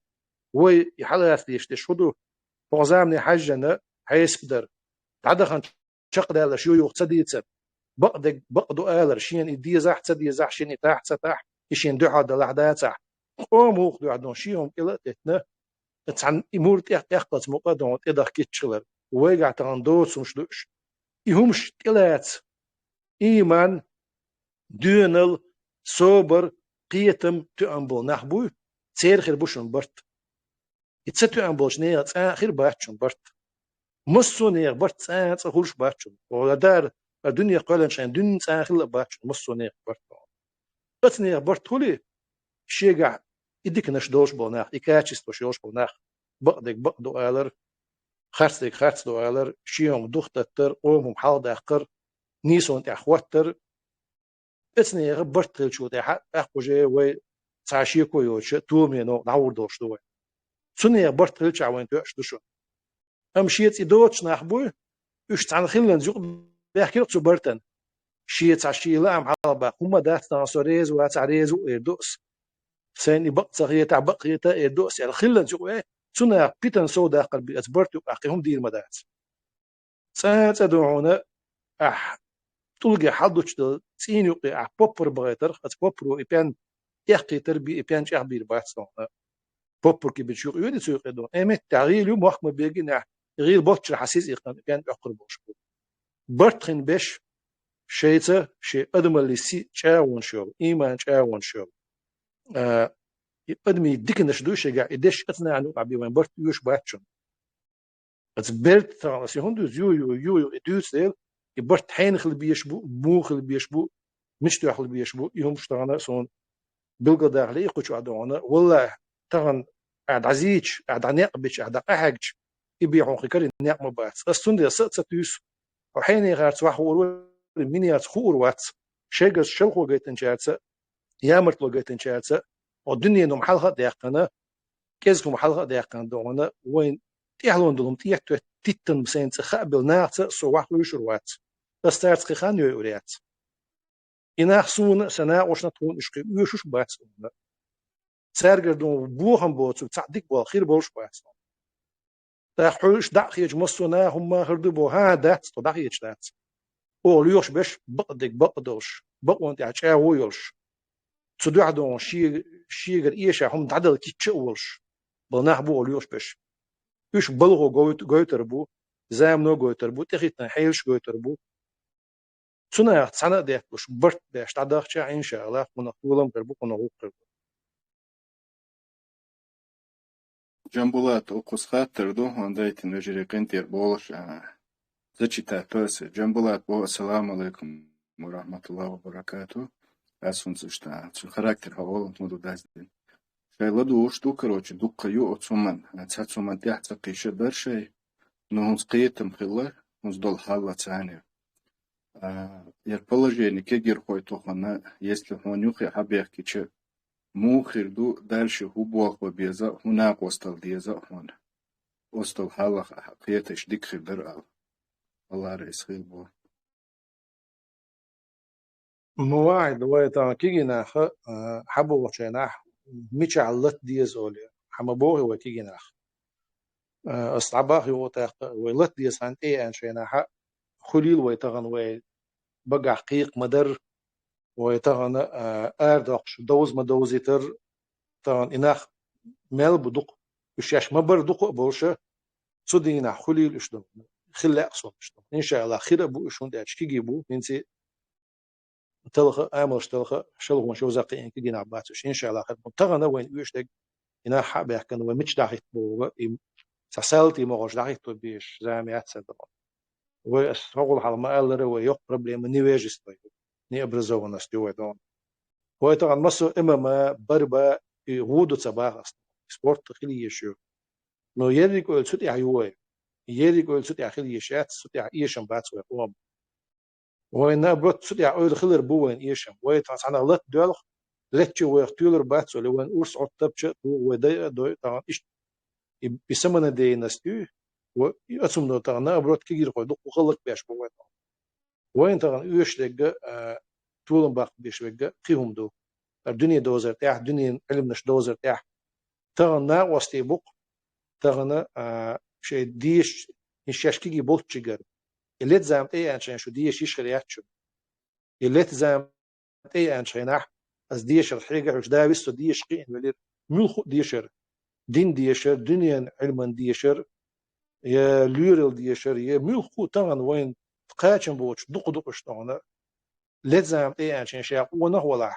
وي حالات ليش تشهدو فغزامني حاجنا حيس بدر تعدخن شق دال شو يوخ تديت بقدو آلر شين إدي زح تدي زح شين إتاح تتاح إشين دعا دلعدا تاح قوم وخ دعا دون شيهم إلا تتنا تسعن إمور تيقت مقدون إدخ كيتشلر ويقع تغندوت مشدوش إهمش تلات إيمان دونل صوبر قيتم تأمبل نحبو تير خير بوشن برت يتستو أمبلش نيات آخر باتشن برت مصو نير برت آت هولش باتشن ولا دار الدنيا قالن شان دون آخر باتشن مصو نير برت قت نير برت هولي شيقع إديك نشدوش بوناخ إكاتشس توشيوش بوناخ بقدو آلر خرس دو آلر شيهم دوختتر قومهم حال داقر نيسون تأخوتر بسني غبرت شو تاع أخوجي و تعشيكو يوش تومينو نعور دوش دوه سني غبرت تلش عوين توش دوشو أمشيت إدوتش نحبوي إيش تعال خلنا نزوق بحكي لك برتن شيت عشي لا عم حالبا هما دات ناصوريز واتعريز وإردوس سيني بقصة تاع بقية إردوس يعني خلنا نزوق إيه سنة بيتن سودا قلبي أتبرت وأخيهم دير مدات ساعات أدعونا تلقي حدوش تسين يقي بوبر بغيتر خد بوبرو إبان يحكي تربي إبان شعبير بحثنا بوبر كي بتشوق يودي سوق دون إمت تعغيل يوم وقت ما بيجي غير بوتش حسيس إقام إبان أقربوش برتخن بش شيء أدم اللي سي شاون شو إيمان شاون شو أدمي يديك نشدوش جا إدش أثناء عنو عبي وين برت يوش باتشون برت ترى هندوز يو إدوس ديل يبرت حين خل بيشبو مو خل بيشبو مش تخل بيشبو يوم شتغنا صون بلقى داخلي يقولش عدونا والله ترى عد عزيج عد عناق بيش عد أحج يبيعون خكر الناق مبات السند يصير ستوس وحين يغارت وحور منيات خور وات شجز شلخو جيتن شاتس يامرت لو جيتن شاتس والدنيا نم حلقة داقنا كيزكم حلقة داقنا دونا وين تيحلون دلهم تيحتو تيتن بسين تخابل ناعت سواح ويشروات تستارت خان يوريات إناخ سون سنة وشنا تكون إشقي ويشوش باتسون سارجر دون بوهم بوت وتصدق بالخير بولش باتسون تحوش دقيج مصونا هم هردو بو ها دات دقيج دات او ليوش بش بقدوش بقوانت عشا ويوش تدوع دون شيغر إيشا هم تعدل كيتش أولش بلناح بو ليوش بش يش بلغو جويتر بو زام نو جويتر بو تخيتنا حيلش جويتر بو سنة سنة ديك بش برت ديش تعدخ شا إن شاء الله كنا طولم قربو كنا غوق قربو جنبولات أقص خاطر دو هندايت نجريقين تير بولش زچتا توس جنبولات بو السلام عليكم ورحمة الله وبركاته أسفن زشتا شو خاراكتر هقول مودو دازدين شايلا دوش دو كروچ دو قيو أتصومن تتصومن تحت قيشة برشي نهونس قيتم خلا نهونس دول حالة تانية يرположение كيجير خوي توخنا если он нюхи حبيخ كيچه موخر دو دالشي هو وبيزا هناك وستل ديزا هون وستل حالة قيتش ديك خدر الله رئيس خير بو مواعيد ويتا كيجينا حبو وشيناح ميش علت ديز أولي حمبوه وكيجيناح أصعباه ويلت ديز عن إيه أن شيناح خليل ويتغن وي بقع قيق مدر ويتغن أردقش دوز مدوزيتر تغن إناخ مال بدق وشاش مبر دق بوشة صدينا خليل إشتم خلا أقصد إشتم إن شاء الله خير أبو إشون داش كي جيبو ننسي تلخ آمرش تلخ شلغ شو زاقي إن كيجينا عباتش إن شاء الله خير تغن وين يشتق إنا حاب يحكن ومش داخل بو سالتي مغش داخل تو بيش زاميات سدرون وأسرقوا الحلمة ألر ويق بروبليم نيواجس طيب ني أبرزونا استوى دون ويتغن مصر إما ما بربا يغودو تباغ سبورت خلي يشو نو يريك أول سوتي عيوه يريك أول سوتي خلي يشات سوتي عيشم بات ويقوم وين بروت سوتي أول خلر بوين يشم ويتغن سعنا لت دولخ لتشو ويختولر بات ولوين أورس عطب شت ودا دو طبعا إيش بسمنا دي نستيو ويأسم نو تغنا أبروت كيجي خو دق وخلق بيش بوين وين تغن يوش دقة طولن باق بيش بقة قيهم دو الدنيا دوزر تاح الدنيا علم نش دوزر تاح تغنا وستي بق تغنا شيء ديش إنشاش كيجي بولت شجر اللي تزام إيه عشان شو ديش يشغل يحشو اللي تزام إيه عشان از ديش الحقيقة وش دا بيستو ديش قين ولير ملخو ديشر دين ديشر دنيا علما ديشر يا لورل ديشر يا ملخو تغن وين تقاتشن بوش دق دقش تغنا لازم إيه عشان شيء ونهولا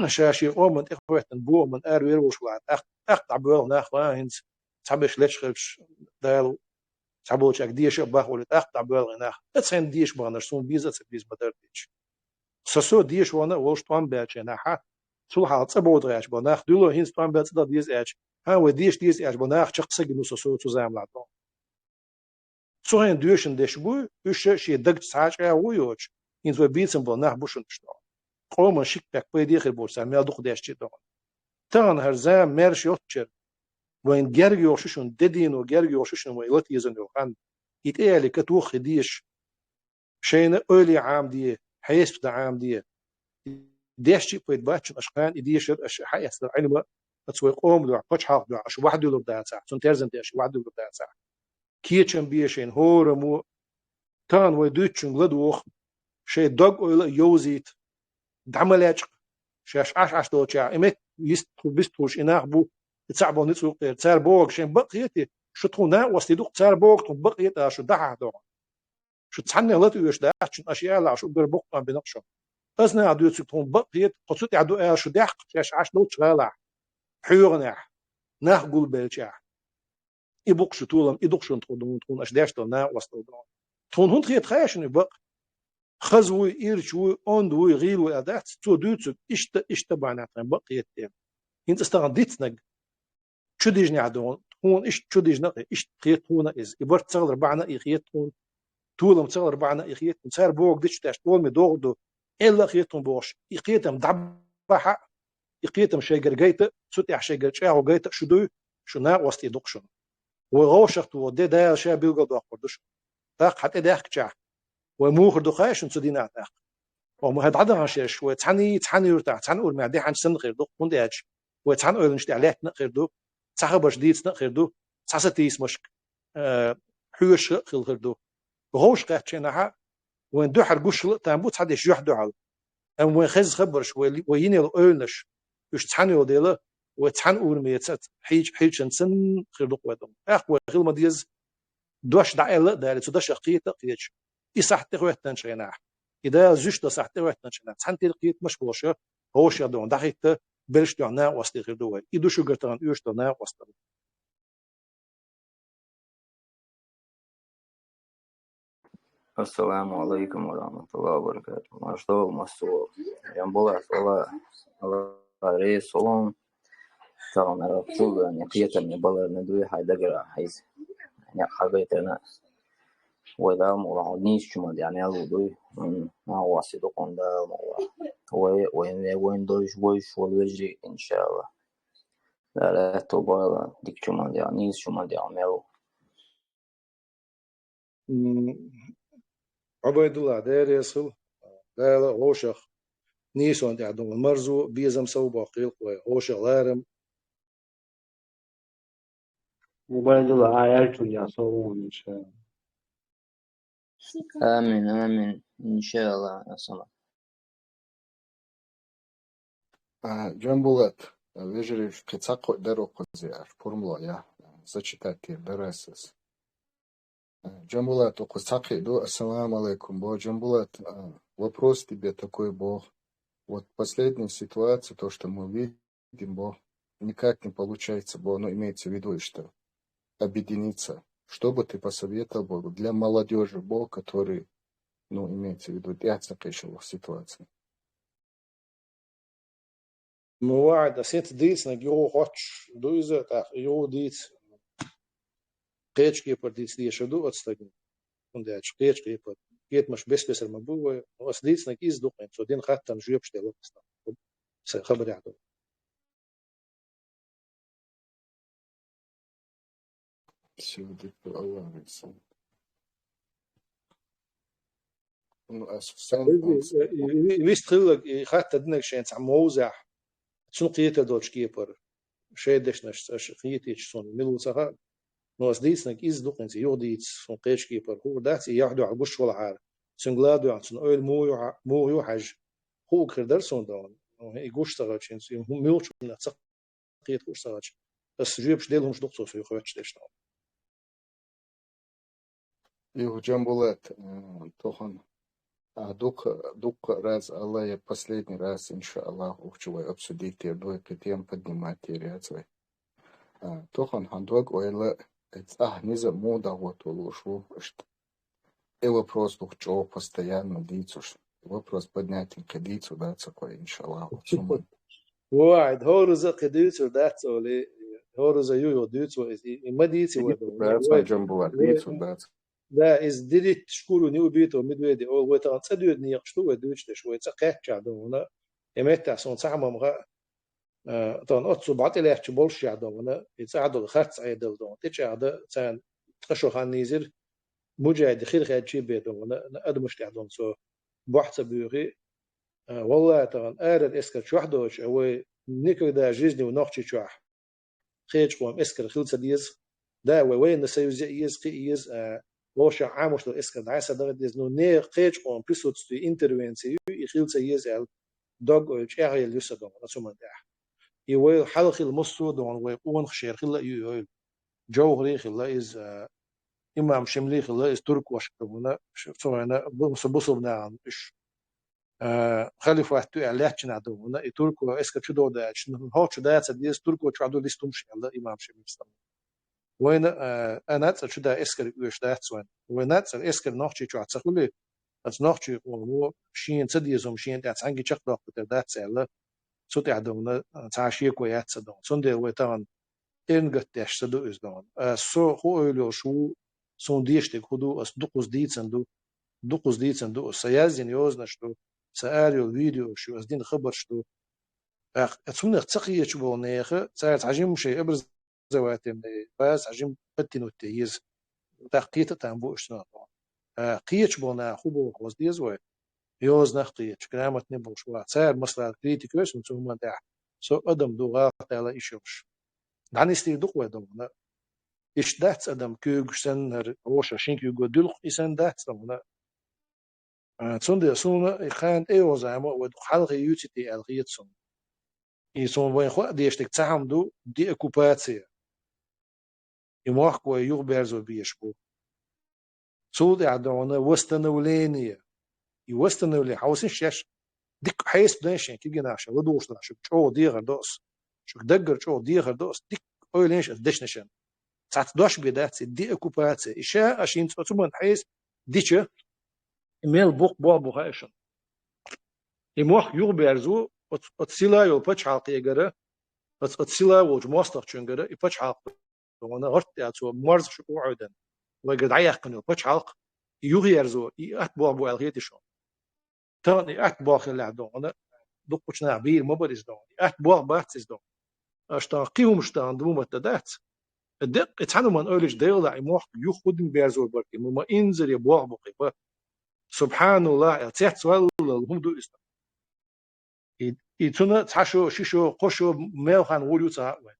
شاشي أومن إخواتن بو من أروير وشلات أقطع بول ناخوا هنس تعبش لتشخبش دال تعبوش أكديش أباه ولا أقطع بول ناخ أتسين ديش بانر سون بيزا تبيز بدرديش سسو ديش وانا وش طعم باتش ناحا سول حال تبود غاش بناخ دولو هنس طعم باتش دا ديز أش ها وديش ديز أش بناخ شخص جنو سسو تزام لاتون سو هن دوشن ديش بو وش شيء دق ساعة ويوش هنس وبيتسن بناخ بوشن تشتغل قوم شيك بك بيدي خير بورسا ميل دوخ ديش تشتغل تان هرزام ميرش يوتشر وين جرج يوششون ددين وجرج يوششون ويلت يزن يوخان يتقال كتوخ ديش شين أولي عام دي حيس بدا عام دي ديش شيء بيد باتش أشقان يديشر أش حيس العلم تسوي قوم دو قش حق دو أش واحد يلو بدا ساعة سون ترزن ديش واحد يلو بدا ساعة كيتشن بيشين هورمو تان ويدوتشن غدوخ شيء دوغ أويل يوزيت دعملاج شاش عش دو تشا إمك يستو بيستوش إناخبو تصعبوا نتسوق تسار بوق شين بقيتي شو تخونا وستيدوق تسار بوق تخون بقيت شو دحا دو شو تحني غلط ويش ده عشان أشياء لا شو بربوق ما بنقشوا أزنا عدو تكون بقيت قصتي عدو شو دحق شاش عش دو تشغالع حيورنا ناخ قول بلشا يبوق شو طولم يدوق شو تخون أش داش دو وستو تخون هون خيت خايشني بق خزوي إيرشوي أندوي غيلوي أدات تو دوتسك إشت بعناتنا بقيت هنت استغديتنا شو ديجني عدون هون إيش شو ديجنا إيش خيط هون إز يبرت صغر بعنا يخيط هون طولم صغر بعنا يخيط صار بوق ديش تاش طول مدوغدو إلا خيطهم بوش يخيطهم دبحة يخيطهم شيء جيت سوتي عشان جيت شاو جيت شو دو شو نا وستي دقشن وغوشت ودي ده شيء بيلقى دقردش تاق حتى ده كتشا وموخر دقايش نسدينا تاق وما هاد عدم شيء شوي تحني يرتاح تحني أول ما دي عن سن غير دق من ديش وتحني أول نشتي عليه غير دق صاحب جديد غير دق ساستيس مشك حوش غير دق غوش قاتشينها وين دو حرقوش تنبوت حد يشجح دو على أم وين خز خبرش ويني الأولنش يش تحني وديله وتحن أول ما يتسات حيج سن غير دق ودم أخوة غير ما ديز دوش دعيلة ده لتدش قيت قيتش يصح تقوى تنشينها إذا زوجت صح تقوى تنشينها تحن تلقيت مش بوشه هوش يدون دحيت بلش دعنا وسط غير دو إدو شو قرتان يوش دعنا وسط السلام عليكم ورحمة الله وبركاته. ما что масо. Я была рейс солон. Там на рабчуга не пьета не была на дуе хайдагра хайз. Я حبيت أنا ولا مرانيش شو ما يعني الوضوء ما واسيد قندا وين دوش بوش والوجري إن شاء الله. لا تبغى ديك شو ما يعني شو ما يعني عبيد الله داير يصل لا غوشخ نيسو عندي عدو المرزو بيزم سو باقيل غوشخ لارم موبایل عیال یا صابون میشه. آمين إن شاء الله يا صلاة. Джамбулат, вежери в кицако деро козиар, формула я, зачитати бересес. Джамбулат, у кицаки до ассаламу алейкум, бо Джамбулат, вопрос тебе такой, бо вот последняя ситуация, то, что мы видим, бо никак не получается, бо, ну, имеется в виду, что объединиться. Что бы ты посоветовал Богу для молодежи, бо, который, ну, имеется в виду, яцакишевых ситуаций? مواعد أسيت ديس نجيو خش دويزة تاخ يو ديس قيتش كيبر ديس دي شدو أتستجن ونداش قيتش كيبر كيت مش بس المبوة وأس ديس نجيز دوقين سودين خاتم جيبش تلو خبر يعدو سيودك الله يسلمك. إنه أساساً ويست خلق خاطر دنك شيء عم موزع شنو قيته دوتش كيبر شيء دش نش قيته شون ملو سها ناس ديسنك إز دوقنس يوديتس سون قيش كيبر هو داتس يحدو على بوش ولا عار سنغلادو عن سن أول مو يحج هو كردر سون دون يقوش تغاتشين هم ملوش من تسقيت قوش تغاتش بس جيبش ديلهم شدقتو في خواتش ديش نون يو جنبولات توخن دوك раз Allah я последний раз, иншаллах, хочу обсудить две темы, поднимать материалы. Тохан хандваг ойла низа мода вот улушу, что и вопрос хочу постоянно дицуш. Вопрос поднять кадицу да такой иншаллах. واحد هورز قديتو دات أولي هورز يو ديتو ما ديتو ده جنبولات ديتو ده لا إز ديريت شكولو نيو بيتو مدويدي أو وتان تسدود نيقشتو ودوش تشوي تقاك جادونا يمتع سون تعمم غا تان أتصو بعد إلى يحكي بولش جادونا يتعادل الخرط عيدل دون تجعد تان تخشو خان نيزر مجاهد خير خير شي بيدونا أدمش تعدون سو بحث بيغي والله تان آرد إسكر شو حدوش أو نيكو دا جيزني ونوخشي شوح خيج قوام إسكر خلصة ديز دا وين نسيوزي يز قيز وش عاموش لإسكر دعسة دغد يزنو نير قيج قوام بيسوتستو انتروينسي يخلصة يزال دوغ ويش أغيل يسا دون رسوما داح يويل حلقي المصو دون ويقون خشير خلا يويل جوهري خلا إز إمام شملي خلا إز ترك واشكتونا سوينا بصب نعم إش خليفة وحتو إعلاتش نعدونا ترك وإسكر شدو داش هوش داعسة ديز ترك وشعدو لستمشي الله إمام شملي وين أنا شو دا إسكر يوش دات وين وين إسكر نحكي شو عتسخلي أت نحكي وهو شين تديزهم شين دات عنك شق دق بتر دات سأله صوت عدونا تعشيه كويات صدق صندي ويتان إن قد تش صدق إزدان سو هو يلو شو صنديشتك هدو أس دقوس ديت صندوق سيازين يوزنا شو سأريو الفيديو شو أزدين خبر شو أتمنى تسقيه شو بونيخه ساعات عجيم شيء أبرز زواتم بس عجيم بتنو التيز تحقيق تنبو اشتنا قيتش بونا خوبو خوز ديز و يوز نخقيتش كلامت نبو شوات سار مصر كريتيكوش نتوما داع سو أدم دوغات على إيشوش دعني استير دقوة دونا إيش دات أدم كيوغ سنر وشا شينك يوغو دلق إسان دات دونا تسوندي سونا إخان إيو زعما ودو حلقة يوتيتي الغيت سون إيسون وين خوا ديشتك تعمدو دي أكوباتسيا يموحك ويوغ بيرزو بيشبو سود عدونا وستنولينية يوستنولي حوسين شاش ديك حيس بدنشين كي جناش ودوش شو شو ديغر دوس شو دقر شو ديغر دوس ديك أولينش دشنشن ساعت دوش بيدات دي أكوباتسيا إشاء أشين تسمون حيس ديشة إميل بوق بوابو هايشن يموح يوغ بيرزو أتسيلا يو بتش حلقية جرا أتسيلا وج مواصلة شنجرا يبتش حلقة وانا غرت ياتو مرز شو عودن وقد عيقنو بتش حلق يوغ يرزو أتبوع بو الغيتي شون تاني أتبوع خلع دون أنا دقوش نعبير مبارز دون أتبوع باتس دون أشتان قيوم شتان دوما تدات الدق اتحنو من أولش ديولا يموح يخدن بيرزو بركي مما إنزل يبوع بقيبا سبحان الله اتسيح سوال هم دو إسلام يتونا تحشو شيشو قشو ميلخان وليو تاعوين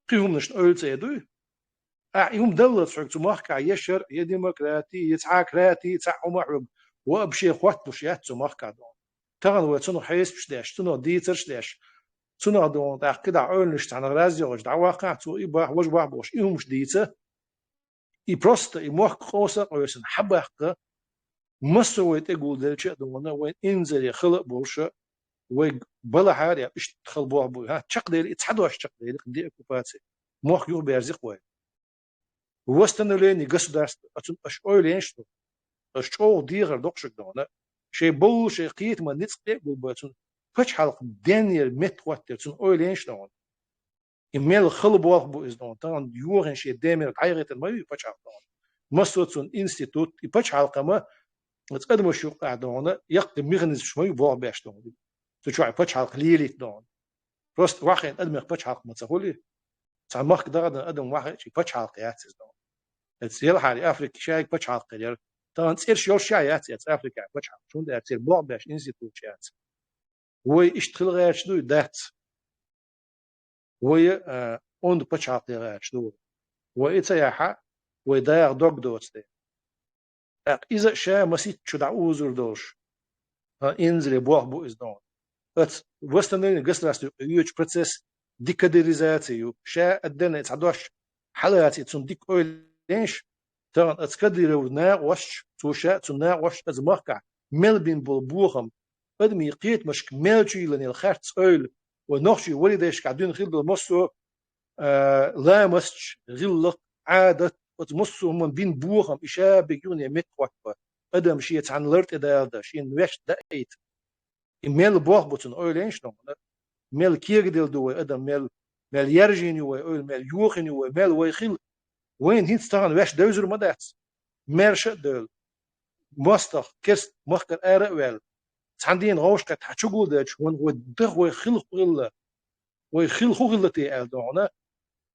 قيهم نشن أولت يدوي يوم دلت شعك تماخك يشر يا ديمقراطي يتعاكراتي يتعو معرب وابشي خوات بوشيات تماخك دون تغن وتنو حيس بشداش تنو ديتر شداش تنو دون تاقيد عون نشت عن غرازي وجد عواقع تو إباح وجباح بوش إيهم مش ديتر يبروست يموخ قوسا ويسن حباحك مستويت يقول ذلك دون وين إنزل يخلق بوشا وبلا حارة إيش تخل بوه بوه ها تشق دير يتحدوش تشق دير دي أكوباتي موخ يو بيرزق وين وستنولين يقصد أش أولينش أش أول ديغر دقشك دونا شيء بول شيء قيت ما نتسق يقول باتون فتح حلق دانيال مت واتر تون أولينش دون إميل خل بوه بو إز دون تان يورن شيء دامر عيرة ما يفتح حلق دون مستوتون إنستيتوت يفتح حلق ما نتقدم شو قاعدونا يقدم مغنز شوي بوه باش دون تشوع فتح حلق ليلي دون روست واحد أدم فتح حلق ما تقولي تعمق دغد أدم واحد شيء فتح حلق ياتس دون يلا حالي أفريقيا شاي بتشعل قدر طبعا تصير شو شايات أفريقيا بتشعل شو ده تصير بعض باش إنستيتوت شايات ويشتغل غير شدو دات وي أون بتشعل غير شدو وإتسايحة ويداير دوغ دوستي إذا شا مسيت شو دعوزر دوش إنزل بوح بو إزدون ات وستنين قصلاستو يوش بروسيس ديكاديريزاتيو شا أدنى تعدوش حالاتي تون ديك أويلينش تان أتكديرو ناقوش توشا تون ناقوش أزماركا ملبين بالبوخم أدمي قيت مش ملشي لني الخارت أويل ونوشي وليدش قاعدين خيل بالمصو لا مسش غلق عادة وتمصو من بين بوخم إشا بيجوني متوقع أدم شي عن لرت إدارة شي نوش دقيت ميل بوخ بوتن أويلينش نوم ميل كيردل دوي أدم ميل يرجين يوي أويل ميل يوخين يوي ميل ويخيل وين هين ستان وش دوزر مدات ميرش دول مستر كست مخكر أرقوال تعندين غوش قد حشقول داش وين ودخ ويخيل خيل ويخيل خيل تي ألدونا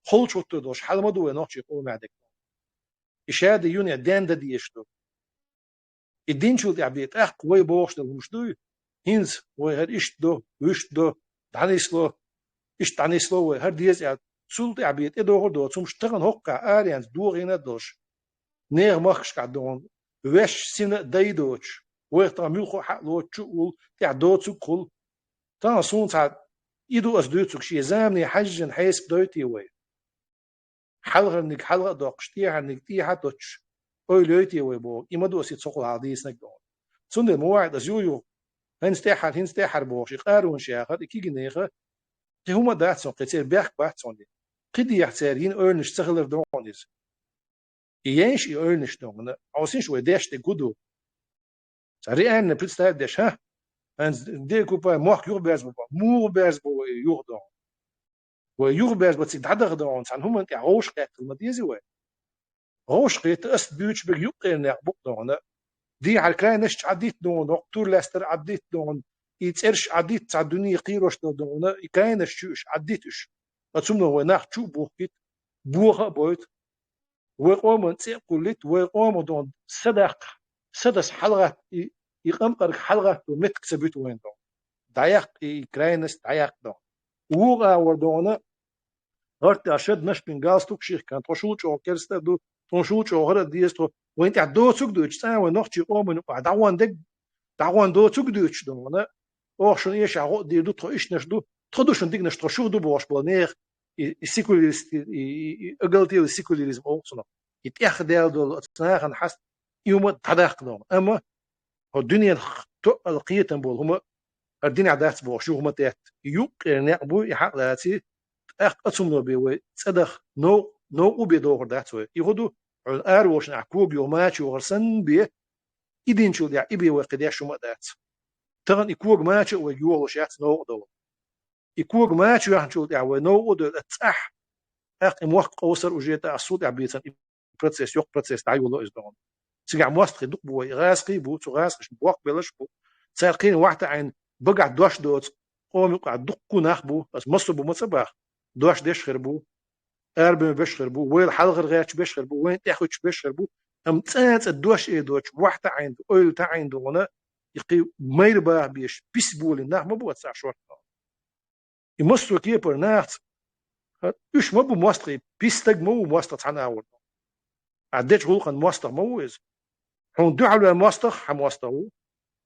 خل شو تدوش حال ما دوي نوشي قول معدك إشادة يوني دان دا ديشتو الدين شو تعبيت قوي بوش دو مش دوي هينز وهر إيش دو ويش دو دانيسلو إيش دانيسلو وهر ديز يعني سول تعبيت إدو هردو ثم شتغن هوكا آريانز دور هنا دوش نير مخش قدون وش سنة دايدوش ويخطا ميلخو حقلو تشقول تعدو تسقل تان صون تعد إدو أسدوتك شي زامني حجن حيس بدويتي وي حلغة نك حلغة دوقشتيها نك تيها توش أولويتي وي بو إما دو أسيت سقل عديس نك دون سند المواعد أزيويو هن ستحر بوشي قارون شيخة كي نيخة كي هما داتسون قتير بيخ باتسون دي قدي يحتارين أولنش تغلر دونيز ينش أولنش دون عاوزين شوي داش تقودو ساري أن بتستعد داش ها أن ديكو با موخ يغبرز بو مور برز بو يغدون ويغبرز بتسيد دادغ دون سان هما انت عوش قاتل مديزي وي عوش قيت أست بيوش بيقير نعبق دون دي على كاينش عديت دون وقتور لاستر عديت دون يتسرش عديت تعدوني قيروش دون كاينش شوش عديتش أتسمنا هو ناخ شو بوخيت بوخا بويت ويقوم نسيق كليت ويقوم دون سدس حلقة يقام قرق حلقة ومتك سبيت وين دون دايق كاينش دايق دون وغا وردونا غرت أشد نش بنجاستوك شيخ كان تشوش أو كرستا دو تشوش أو غرد ديستو وانت عدو تسوق دوتش سان ونوختي قوم نقع دعوان دو تسوق دوتش دونا أو شن إيش عقو دي دو ترويش نشدو تردوش نديك نش تشوف دو بواش بلانير السيكوليست أقلتي السيكوليزم أو صنع يتأخذ دول أتصنع حس يوم تداخل دون أما الدنيا القية تنبول هما الدنيا عدات بواش هما تات يوق نعبو يحق لاتي أتصمنا بيوي صدق نو وبيدور داتوي يهودو الأروش نعكوب يومات يورسن بيه إدين شو دع إبي وقداش شو مدات ترى يكوج ماتش ويجولش يات نو دول يكوج ماتش يحن شو دع ونو دول تصح موق أوسر وجيت الصوت عبيتن بروسيس يوق بروسيس تعيو لو إزدون تيجي موست دوق بوي غاسقي بو تغاسقش بوق بلش بو سارقين واحدة عين بقع دوش دوت قوم يقع دقو ناخبو بس مصبو مصباح دوش ديش خربو أربع بشخربو وين حلغر غيرش بشخربو وين تأخذش بشخربو أم تانت الدوش إيه دوش واحدة عند أول تعين دونا يقي ميل باه بيش بيسبول ناخ ما بوت ساعة شورت يمستو كيبر ناخت إيش ما بو مستقي بيستج مو مستق عن أول عديت غلقن مستق موز هون دو على مستق حموستقو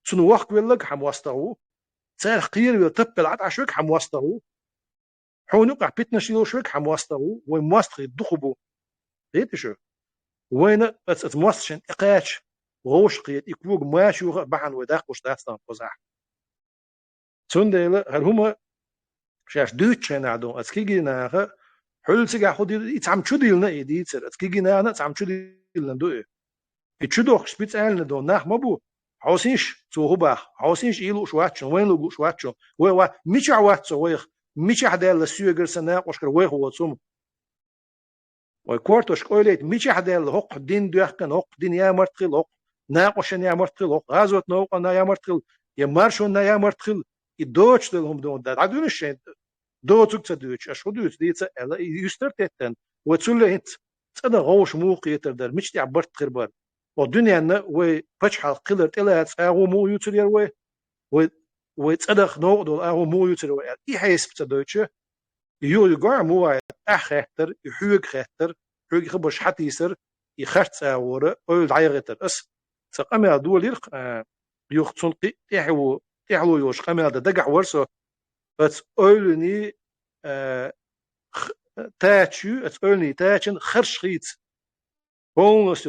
سنو وقت ويلق حموستقو سال قير ويطبل عد عشوك حموستقو هون يقع بيتنا شيلو شوك حموستقو وين مستقي دخبو هيك شو وين اتموستشن إقاش غوش قيت يكوج ماشي بحن وداق وش داستان قزح سندل هل هما شاش دوتش نعدو أتكيجي ناخا حل سجع خدي يتعم شدي لنا يديت سر أتكيجي ناخا تعم شدي لنا دوء يتشدوخ شبيت عالنا دو ناخ مبو حوسينش تو هبا حوسينش إيلو شواتشون وين لو شواتشون وين ميش عواتشو ويخ ميش عدال السيوغر سناق وشكر ويخ هو تصوم ويكورتوش قوليت ميش عدال هق دين دوخكن هق دين يا مرتخل هق ناقوشن يا مرتخل هق غازوت نوقنا يا مرتخل يمارشون يا مرتخل يدوتش دلهم دون ده عدون الشيء دوتك تدوتش أشهد دوتش ديت ألا يسترتتن وتسول هت صدق غوش موقي يتردر مش تعبرت خربان والدنيا نا وفتح القدر تلات أهو مو يوتر وتصدق نوع أهو مو يوتر إيه حيس بتدوتشه يقع مو أخطر يحوق خطر حوق خبش حتى يصير يخرت أورا أول دعيرتر أس سقمة دول يرق يختصن تحو يوش قمة دقع ورسو بس أولني تاتشو أولني تاتشن خرش خيت بونس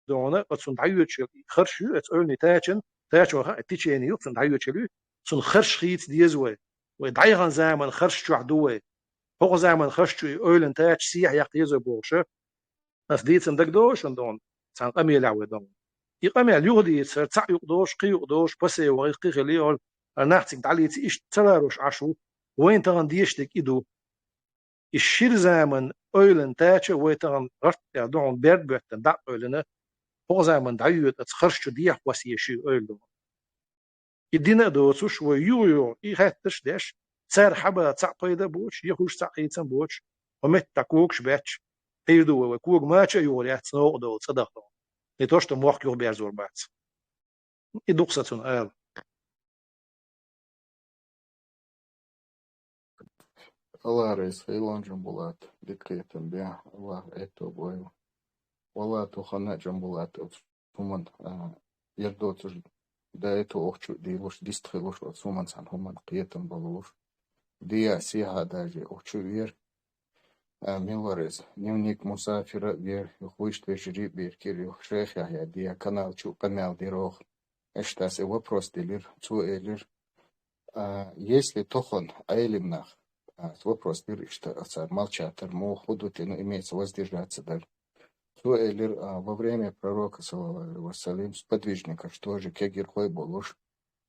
دونا أتصن دعيوت شل خرشو أولني تاتشن تاتشو تيجي يختصن دعيوت شلو صن خرش خيت ديزوي ودعيران زمان خرش شو عدوه هو زمان خرش شو أولن تاتش سيح يقيزو بوشه أس ديتن دقدوش عندون سان قمي لعوه دون يقمع اليهودي يصير تاع يقدوش قي يقدوش بس وقي خليول نحتك تعلي تيش تلاروش عشو وين تغن ديشتك إدو الشير زمن أولن تاچه وين تغن غرت دون بيرد بيرتن دع أولنا هو زمن دعيوت أتخرش ديح وسي شي أولن يدينا دوتوش ويو يهتش داش صار حبا تاع قيدا بوش يخوش تاع قيتن بوش ومت تاكوكش باتش هيدو وكوك ماتش يوري أتنو دو صدق دو نتوش تموخ يو بيرزور بات يدوقسة آل الله رئيس خيلان جنبولات دقيقة بيع الله إتو بويو والله تخنا جنبولات ثمن يردوت دا إتو أخشو ديلوش ديستخلوش ثمن سان هم قيتن بلوش دي سيها داجي أخشو وير ميلوريز نيونيك مسافر بير يخويش تجري بير كير يخشيخ يا دي канал чу канал дирох эштас вопрос делир цу элир если тохон айлимнах вопрос дир что молчатор мо худутину имеется воздержаться дальше цу элир во время пророка саллаллаху алейхи вассалям сподвижника что же кегир хой болуш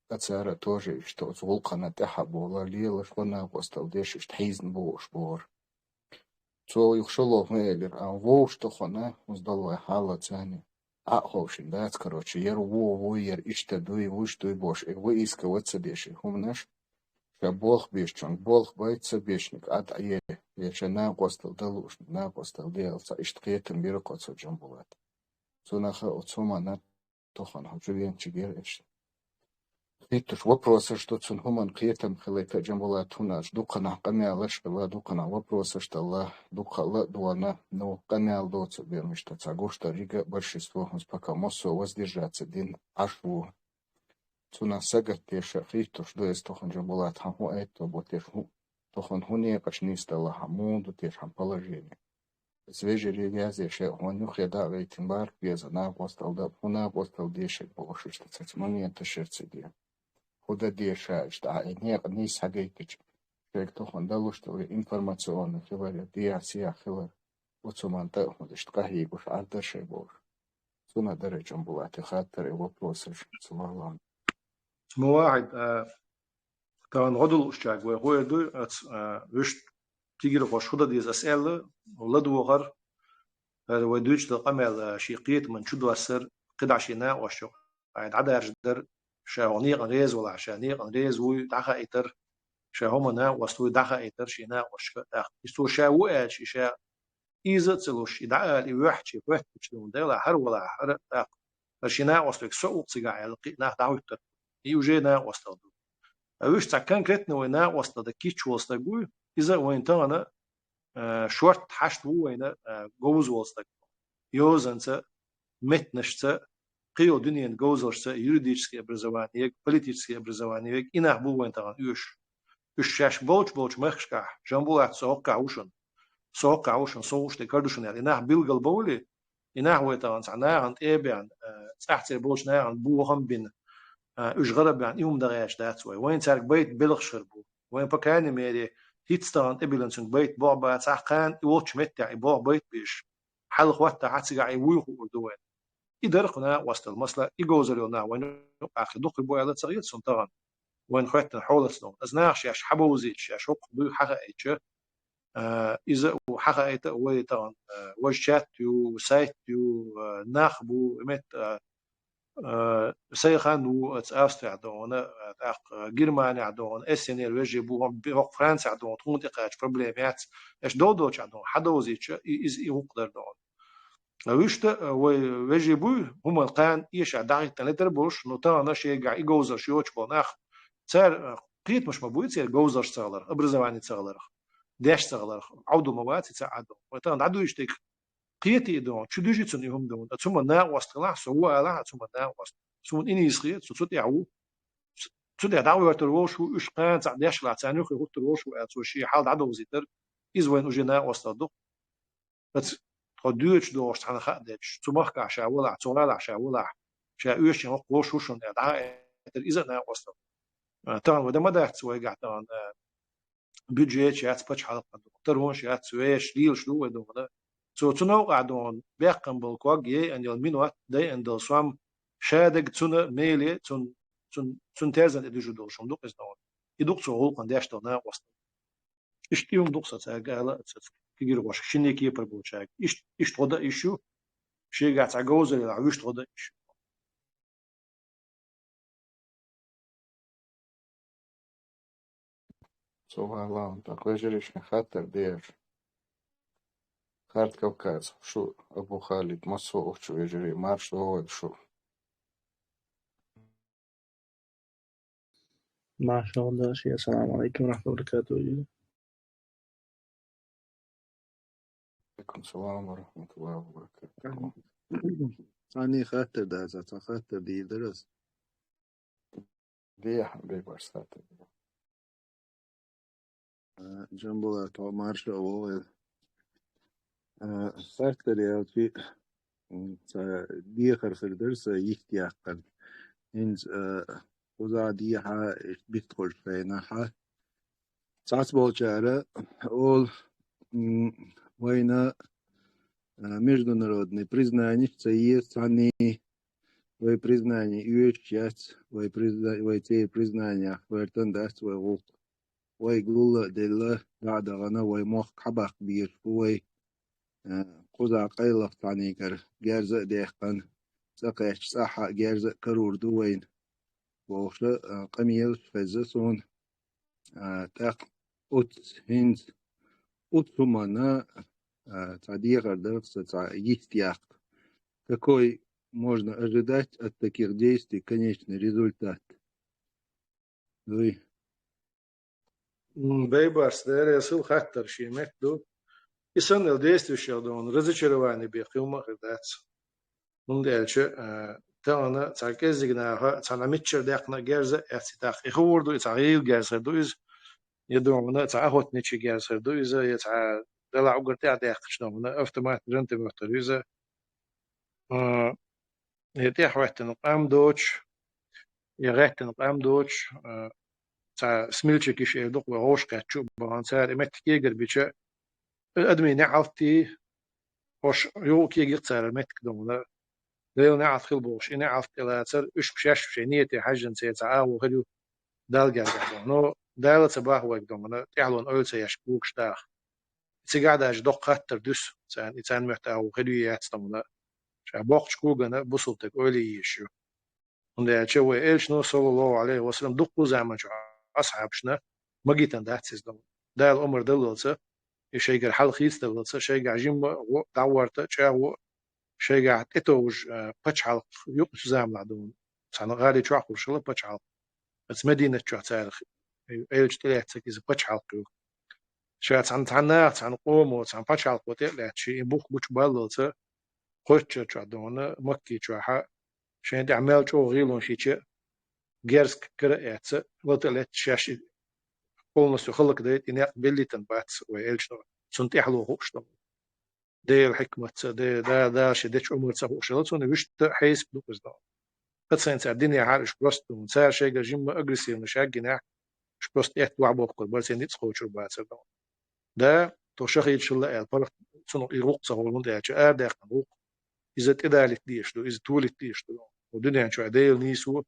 ацара тоже что вулкана тахабола лила швана апостол деш штхизн бош бор цо юхшолов мэлир вош тохона уздалва хала цани хоушин даць короче ер во ер иште дуй вуш дуй бош вы иска вот собеши хумнаш ша бог бешчон бог байт собешник ат е на апостол далуш на апостол делса иштқетен бир коцо жамбулат цунаха оцумана тохон хожуен чигер эш Итош вопросы, что цун хуман киетам хилайта джамбула тунаш дукана камяла шпила дукана вопросы, что ла дукала дуана но камял доцу бермишта цагушта рига большинство пока мосо воздержаться дин ашву цуна сага теша хитош до есть тохан джамбула хаму это ботеш тохан хуне кашниста ла хамунду теш хам положение свежие ревязия ше он хеда вейтимбар безана апостол да хуна апостол дешек больше что цец момент шерцы де худа деша что не сагайтич что хондалу что информационно говорят диасия хила уцуманта что кахи буш ардаше бор суна даречом была ты хаттер вопросы сумарлан واحد كان غدو الشاق وهو يدو وش تيجي لقوش خدا ديز أسئلة ولد وغر ودوش تقمل شيقيت من شدو أسر قدع شينا وشو عدا يرجدر شاوني غريز ولا عشاني غريز ودعها إتر شاهمنا وصلوا دعها إتر شينا وش يستو شاو إيش شا إذا تلوش يدعى لوحش وحش تلون ده هر ولا هر شينا وصلوا سوق سجاع لقينا دعوة إتر يوجينا وصلوا وش تكن كتنا ونا وصلوا كيتش وصلوا إذا وين تانا شورت حشت وين جوز وصلوا يوزنت متنشت قيو دنيا جوزرت юридическое образование политическое образование إنه بو وين تانا يوش شاش بوش مخشكا جنبولات سوق عوشن صوش تكردشن يعني إنه بيلقل بولي إنه وين تانا عنا عند إبان ساعتي بوش نا عند بو هم بين غرب يعني يوم دغاش دات وين تارك بيت بلغ شربو وين بكاني ميري هيتستان إبلنسون بيت بوعبا ساقان يوتش متع بوع بيت بيش حل خوات عتسقع يويخو أردوين إدرقنا وسط المصلة يجوزلونا وين آخر دق بوع على صغير سنتران وين خواتنا حولتنا أزناش ياش حبوزيش ياش حق بو حقائتش إذا وحقائت ويتان وجشات يو سايت يو ناخبو مت سيخان و أستراليا دون جرمانيا عدون إسرائيل وجبوا بوق فرنسا عدون تون تقاش بروبليمات إيش دودوش عدون حدوزيش إز يقدر دون ويشت ويجيبوا هم القان إيش عداعي تنتر بوش نوتا أنا شيء قاعد يجوزر شيوش بناخ صار قيت مش مبوي تصير جوزر صغلر أبرزواني صغلر داش صغلر عودو موات يتعادوا وتان عدو يشتك قيتي دون شو دوجي تسنيهم دون ثم نا واسطلا سوا لا ثم نا واست ثم إني يسخيت صوت يعو صوت يدعو يتروش وإيش قان تعديش لا تاني خي تروش وأتوشي حال عدو زيتر إز وين أجينا واستدو بس قدوش دوش أنا خدش تمخ عشا ولا تولا عشا ولا شا إيش ينق وشوشون يدعى إذا نا واست تان وده ما ده تسوي قاعد تان بيدجيت شات بتش حلقة تروون شات سويش ليل شلو ودون so tuna qadon beqan bol kwagye and yal minwat day and the swam shadeg tuna mele tun terzen edu judo shonduk is non iduk so hol kan dashto na was ishtium duk sa gala kigir wash shineki per bolchak ish toda ishu shega tsagozel la wish toda ishu سبحان الله такой жиричный хаттер дер хард Кавказ шо Абу Халид Масоов шо ежери марш шо ما شاء الله شيء. السلام عليكم ورحمة الله وبركاته. عليكم السلام ورحمة الله وبركاته. ثاني خاطر ده ذات خاطر دي درس دي يا حبيبي برساتة جنبه تو مارش أول خاطر يا في دي خرف الدرس يحتياقا إنز وزا دي ها بيدخل فينا ها ساعات بولجارة أول وين международное признание есть они вы признание есть вы признание вертен даст вы ويقول دلله بعد غنا ويموخ حبق بير وي قزع قيلة تعنيكر جارز ديقن سقيش صحة جارز كرور دوين ووش قميل فزسون تاق أوت هنز أوت سمانا تعديغر درس يستياق какой можно ожидать от таких действий конечный результат бейбарс дер ясул хаттер шимет до исан ел действующий дон разочарование бехилма хдац мундельче тана царкезигна цанамитчер дякна герзе эрцитах ихурду ицаил герзе дуиз يدومنا تعهد نيجي جالس دويزة يتع دلع عقرتي داقش دومنا أفتمات جنت مختلوزة يتيح وقت نقام دوتش يغيت نقام دوتش تع سميلش كيش يدق وعوش كاتشو بانسار إمت كيجر بيشة الأدمي نعفتي وش يو كيجر تار المت دومنا ليل نعف خل بوش إن عفت إلى تر إيش بشاش شنيتي حاجن سيتعاو خلو دال جرجع نو دال صباح وقت دومنا تعلون أول سيشكوك شتاخ تيجي دق خطر دوس إنسان محتاج خلويات دومنا شعبوق شكوجنا بوصلتك أولي يشو وندي أشوي إيش نو صلى الله عليه وسلم دقوا زعما أصحاب شنا ما جيت عند هاتسيز دوم ده الأمر دلوقتي شيء حل خيس دلوقتي شيء عجيم دعورت شيء تتوج بتشعل يقص زعما دوم سان غالي شاخر شلا بتشعل بس مدينة شو تعرف إيش تلاقي إذا بتشعل كيو شات عن تعناعت عن قوم وعن بتشعل قوتي لا شيء بوك بوش بالوتي خوش شو دونا مكي شو ح شين عمل شو غيلون شيء جيرس كرأت وطلعت شاش قولنا سو خلق ديت إني بلي تنبات وإيش سنتي حلو خوش دم ده الحكمة ده شديش عمر سبوا شلون سوني وش حيس بدوز ده بس إنت الدنيا عارش بروست ونسا شيء جيم أجريسيف مش جناح مش بروست إيه توعبوا قل بس إني تسخوش ربات سدام ده توشخيل شلا البرق سنو يروق سهول من ده أشياء ده يروق إذا تدالت ديش دو إذا تولت ديش دو ودنيا شو عديل نيسو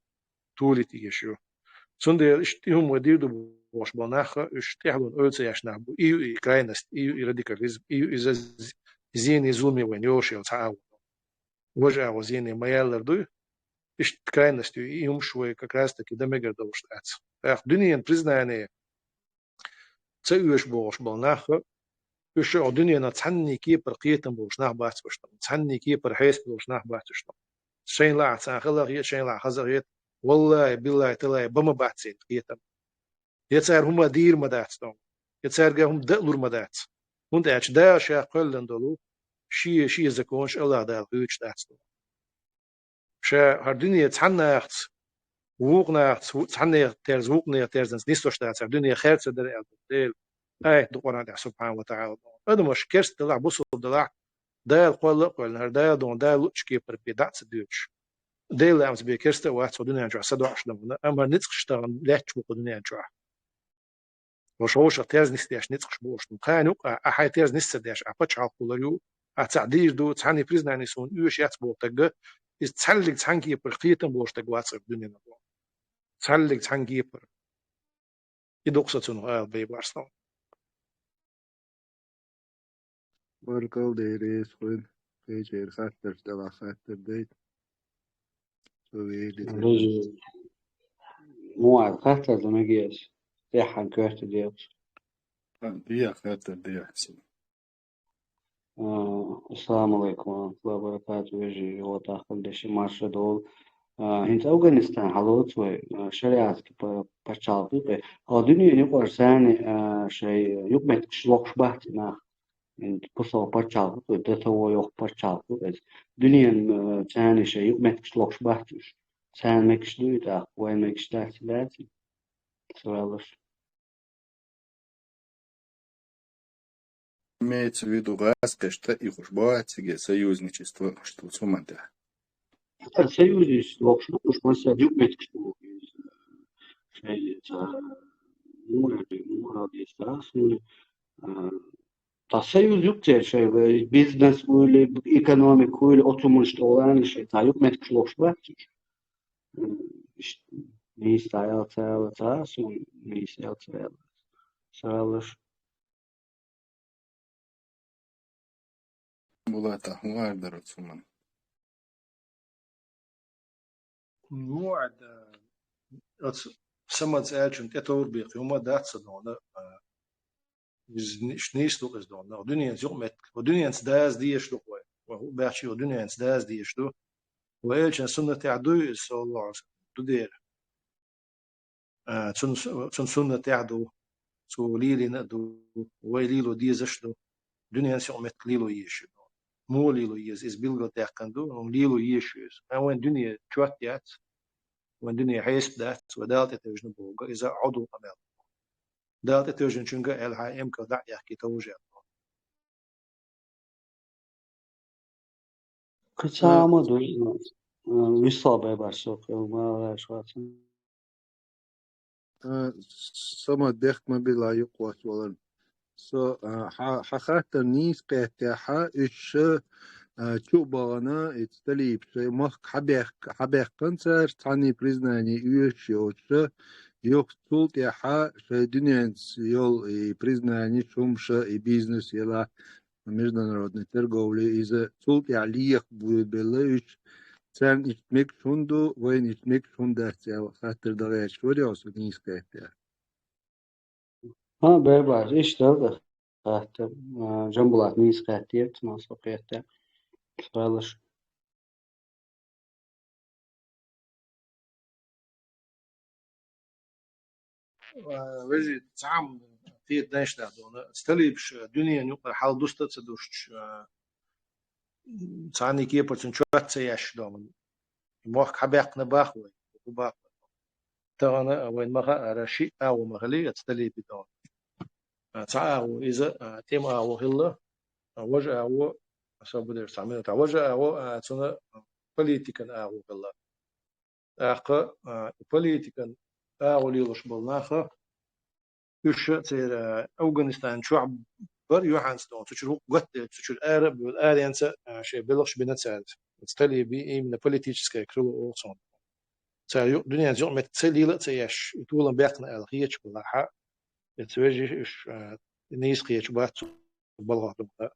تولت ديش دو سندر اشتهم ودير دو باش بناخه اشتحلون أولس يشنع بو إيو إكراينست إيو راديكاليزم إيو إذا زيني زلمي ونيوش يلتعاون وجع وزيني ما يالر دو إكراينست إيهم شوي كراستك دمجر دوش تأتس فأخ دنيا بريزنا يعني تسويش باش بناخه وش الدنيا نتحني كيبر قيتم بوش نح بات بشتم تحني كيبر حيس بوش نح بات بشتم شين لا عسان خلاغ شين لا خزغيت والله بالله تلا بما باتسين قيتم يتسار هم دير مداتستم يتسار جاهم دلور مدات هند اش دا شا قلن دلو شي زكونش الله دا غوش داتستم شا هردنيا تحناخت ووقناخت تحني ترز ووقنيا ترزنس نيستوش داتس الدنيا خيرت در الدل اي دقنا سبحانه وتعالى هذا مش كرست دلع بوصل دلع دا القول قول دا دون دا لوتشكي بر بيداتس دوتش ديل امس بكرست وات الدنيا جوا صدوا اشلم اما نتخشتان لاتش بو الدنيا جوا وشوش ترز نستيش نتخش بوش مكانو احي ترز نستداش ابتش على كولريو اتعدير دو تعني بريزناني سون يوش ياتبو تج is تحلق تحنكي برقيتن بوش تجواتس الدنيا نبو تحلق تحنكي بر يدوقسة بيبارستون مركل ديريس خوين فيجير خاطر دلا خاطر ديت سويلي رجل موعد خاطر زي ما جيش تحن كرت ديوش دي خاطر دي أحسن. السلام عليكم ورحمة الله وبركاته ويجي هو داخل دشي مارشا دول انت أفغانستان حلوت وشريعة بشالقي أو دنيا نقول ثاني شيء يقمت شلوك شبهت ناخ انت بصوا بشالقي ودتو يوخ بشالقي دنيا ثاني شيء يقمت شلوك شبهت ثاني مكش دويتا وين مكش تاكسي داتي سوالش Имеется в виду Гаска, что их уж бывает союзничество, что сумата. السيولي شلوك شلوك مش مسا يقمت شلوك شيء مو يستراسني تسيوز يكتر شيء بيزنس ولا ايكونوميك ولا oturmuş olan şey ta yok met kılışlar işte ne istiyor ta ne istiyor sağlar Была тахмарда рацуман. موعد سمت أجن تطور بيقيمة داتس دونا شنيستو إز دونا ودنيا زومت ودنيا داز ديش دو وهو باشي ودنيا داز ديش دو وإيش سنة تعدو صلى الله عليه وسلم تدير سنة تعدو سو ليلي ندو ويليلو ديزش دو دنيا زومت ليلو يشدو مو ليلو يز بيلغو تاكندو ليلو يشيز وين دنيا تواتيات وين دنيا حيس دات ودالت تجن بوغا إذا عضو أمل دالت تجن شنغا الها إمكا دع يحكي توجه kısa dur visabe başlıyor ma şuatın سما ديخ ما بلا يقوى ولا سو حخاطر نيس قيتاحا إش شو بانا اتستليب شيء مخ حبيخ كنسر تاني بريزناني يوش يوش يوك تولت يحا شيء دنيانس يول بريزناني شومش بيزنس يلا международной торговли из-за тулт ялиях будет белыш sen içmek şundu ve içmek şunda ya hatır da yaşıyorsa nizkaya. ha berbaş işte de hatta jambulat nis qatiyet nasıl qiyette sağlar وجد تعم في دنش دونا استليبش دنيا نقل حال دوست تدوش تاني كي برتن شوات سياش دومن موخ حبيق نباخ وباخ تانا وين مخا رشي او مغلي استليب دون تعاو اذا تيم او هلا وجه او صبر تعمل وجه او تنا بوليتيكن او هلا اخ بوليتيكن او ليش بالناخه يش تير أفغانستان شعب بر يوحنستون تشرو قت تشر العرب والآليانس شيء بلغش بنتساعد تستلي بي من البوليتيكس كرو أوصون تايو دنيا زوم متسلي لا تياش يقولون بيقنا على خيش كل حق يتوجه إيش نيس خيش بات بلغة دمها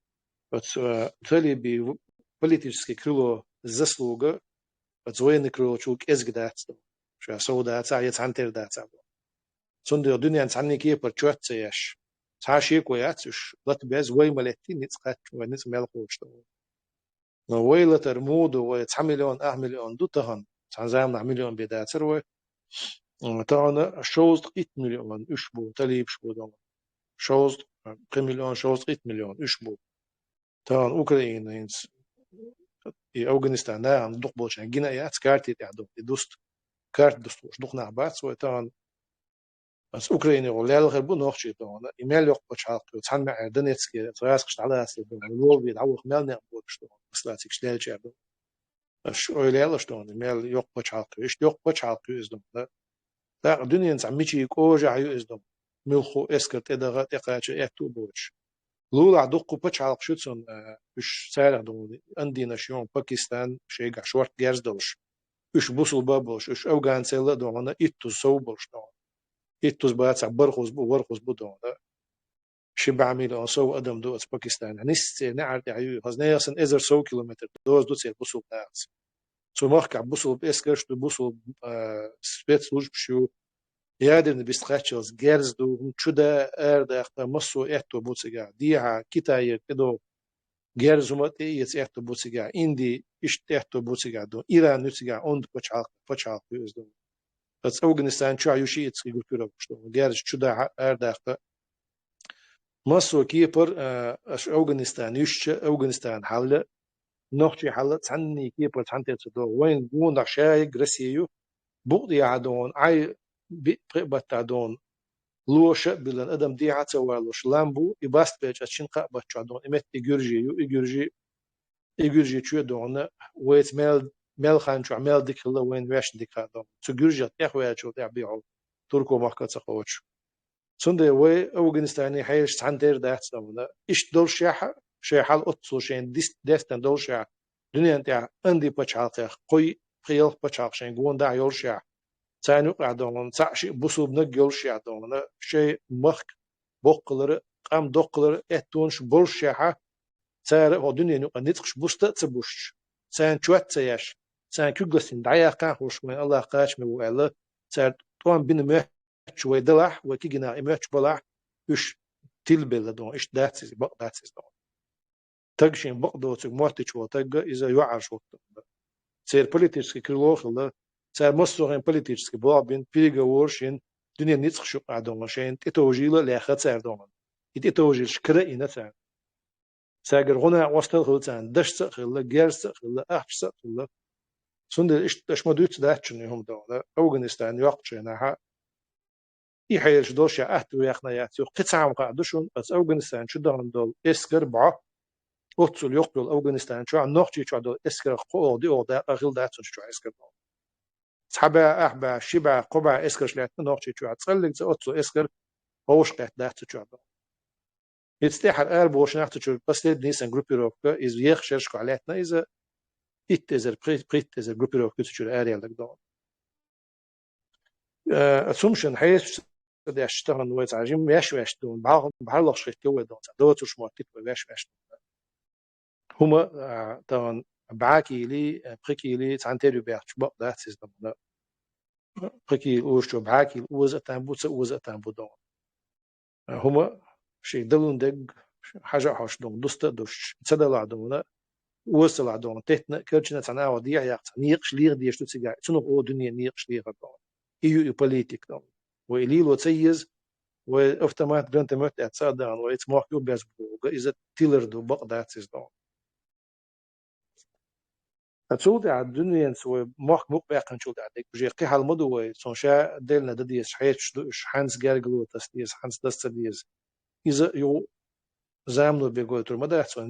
بس تسلي بي بوليتيكس كرو زسلوجا بتزوين كرو شوك إزجدات شو سودا تاعي تعنتر دات سندي الدنيا تعني كيف برشوت سياش تعشيك وياتش لط بيز وي ملتي نتسقات ونت ملقوش ويلا ترمود ويتسع مليون مليون دو تهن تنزام مليون بيدات سروي تانا شوز 8 مليون اشبو تليب شبو دون شوز 3 مليون شوز 8 مليون اشبو تان اوكرانيا i Afghanistan aan doch bolchen gina ja skarti ja do dost kart dost doch nach bat so tan as Ukraine ولال غربو نوخشي دون ايميل يوق بشاق تسمع دنيتسكي تراس قشت على اسي الول بيدعوق مال نعبود شتون مسلاتك شلال جابو اش ولال شتون ايميل يوق بشاق ايش يوق بشاق يزدم لا دنيا نسميشي كوجا يزدم ملخو اسكت ادغا تقاچ اتو بوش لولا دقو بشاق شتون اش سارع دون عندي ناشيون باكستان شيء شورت جيرزدوش اش بوصل بابوش اش اوغان سيلا دون اتو صوبوش دون إتوس باتس برخوز برخوز بدون شبع ميل سو أدم دوت باكستان نست نعرف عيو هز نياسن إزر سو كيلومتر دوز دوت سير بوصل ناس سو مخك بوصل بإسكرش بوصل سبيت لوج بشو يادر بيستخاتشلز جيرز دو شدا أرد أختا مصو إحتو بوتسجا ديها كتاير كدو جيرز ومتي يتسيحتو بوتسجا إندي إشت إحتو بوتسجا دو إيران نتسجا أوند بچالق يوز دو بس أفغانستان شو عيوشي يتسجل كيرو بشتو جيرز شدا أرد أختا مصر كيبر اش أفغانستان يش أفغانستان حل نوختي حل تعني كيبر تعني تدو وين بون شاي غرسيو بودي عدون عي بتعدون لوش بلن ادم دي عتوالوش لامبو يباست بيج اتشين قابت عدون امت يجرجي تشو دون ويت ميل خانچو ميل ديك الله وين واش ديك هذا تجرجي تاخويا تشو تبيعو تركو ماركه تقوش سندي وي أفغانستاني حيش تعنتير داعت سامنا إيش دول شاحة الأطسو شين ديستن دول شاح دنيا انتاع عندي بتشعاق قوي قيل بتشعاق شين قوان داع يول شاح تانو قعدون تعشي بوصل بنق يول شاح دون شيء مخ بقلر قام دقلر اتونش بول شاحة تار هو دنيا نو نتقش بوست تبوش تان شوات سياش تان كوغلسين دعيا قان خوش من الله قاش مو الله تار طوان بين شوي دلح وكيجنا إماتش بلح إيش تلبل دون إيش داتس بق داتس دون تجشين بق دو تج موتش وتج إذا يعرش وقت سير بوليتيكس كيلوخ الله سير مصرين بوليتيكس بابين بيجا ورشين دنيا نتخ شو قاعدون شين تتوجيله لا سير دون يتوجيل شكرا إنا سير ساجر غنا وصل خلتان دشت خلا جرس خلا أحش خلا سند إيش ما دوت داتشن يوم دون أفغانستان يقطعنا يحيل دوشة أهتو يخنا ياتيو قطعة قاعدوشون بس أفغانستان شو دارن دول إسكر بع أتصل يقبل أفغانستان شو عن نقطة شو دول إسكر قوة دي أودا أغيل داتون شو إسكر دول صحبة أحبة شبع قبع إسكر شلات نقطة شو عتصلك أتصل إسكر هوش قات داتون شو دول يتستحر بوش نقطة شو بس ليد نيسان جروبي روكا إز يخشش قالتنا إذا إتزر بريت إزر جروبي روكا شو أريال لك دول أسومشن حيث ده اشتغل ويت عجيم واش دون بعرض شيء كوي دون دوت وش ماركت واش هما طبعا بعاكي لي بريكي لي تانتيرو بيرتش بق ده سيستم ده بريكي وش بعاكي وز تامبوت وز تامبو دون هما شيء دلون دق حاجة حاش دون دوست دوش تصدق دون وصل دون تهنا كرجنا تنا وديع يا نيقش لير ديش تسيجا شنو هو دنيا نيقش لير دون إيو بوليتيك دون وإلي لو تسيز وأفتمات جرانت مت أتصدق وإتس مارك يوبيز بوجا إذا تيلر دو بق داتس دون أتصود على الدنيا سوى مارك مق بيقن شو دعك بجي قيها المدو سونشا دلنا دديس حياة شدوش حانس جارجلو تستيس حانس دستديس إذا يو زامنو بيقول تر مدى سوى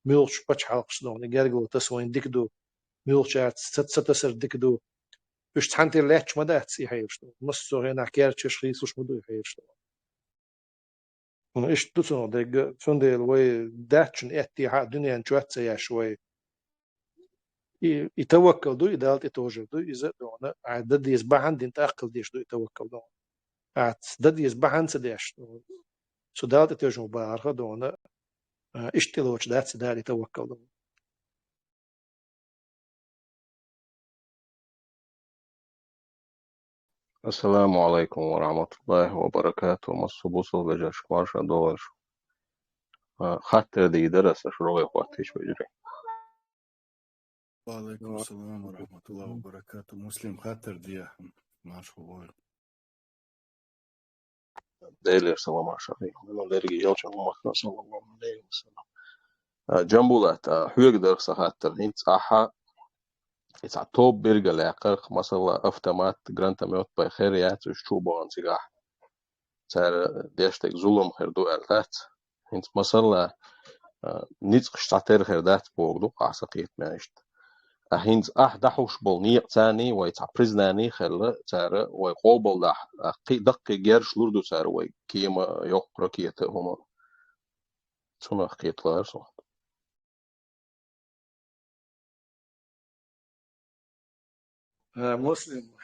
ميلش بتش حلقش دون جارجلو تسوين ديكدو ميلش ستسر ديكدو إيش تحنتي لاتش مدى تسي حيش دون مصو هنا كيرتش خيسوش مدو حيش دون إيش دوتون دق فندل وي داتشن اتحاد دنيا نشوت يا شوي يتوكل دو يدالت يتوجر دو إذا دون عدد يسبح عند انت أقل ديش دو يتوكل دون عدد يسبح عند سديش سو دالت يتوجر مبارخة دون اشتلوش دات سدال يتوكل دون السلام عليكم ورحمة الله وبركاته. مصر بوصل بجاش مارشا دولش خاطر دي درس شروع وقتش بجري. وعليكم السلام ورحمة الله وبركاته. مسلم خاطر دي ماش هو ديلي سلام عشرين أنا لرجي يوجه محمد صلى الله عليه وسلم جنبولات حويق درس خاطر هنت أحا إتع توب بيرجع لعقرق مثلا أفتمات جرانتا ميوت بخير ياتش شوبان سيجاح صار ديشتك ظلم خيردو أرتات هنت مثلا نيتش تعتير خيردات بوغدو عسقيت ماشت هينز دحوش بولني تاني ويتع بريزناني خلا تارا ويقوبل دح دق جيرش لوردو تارا وي كيما يقرا كيته هما سونا خيط لارسو. مسلم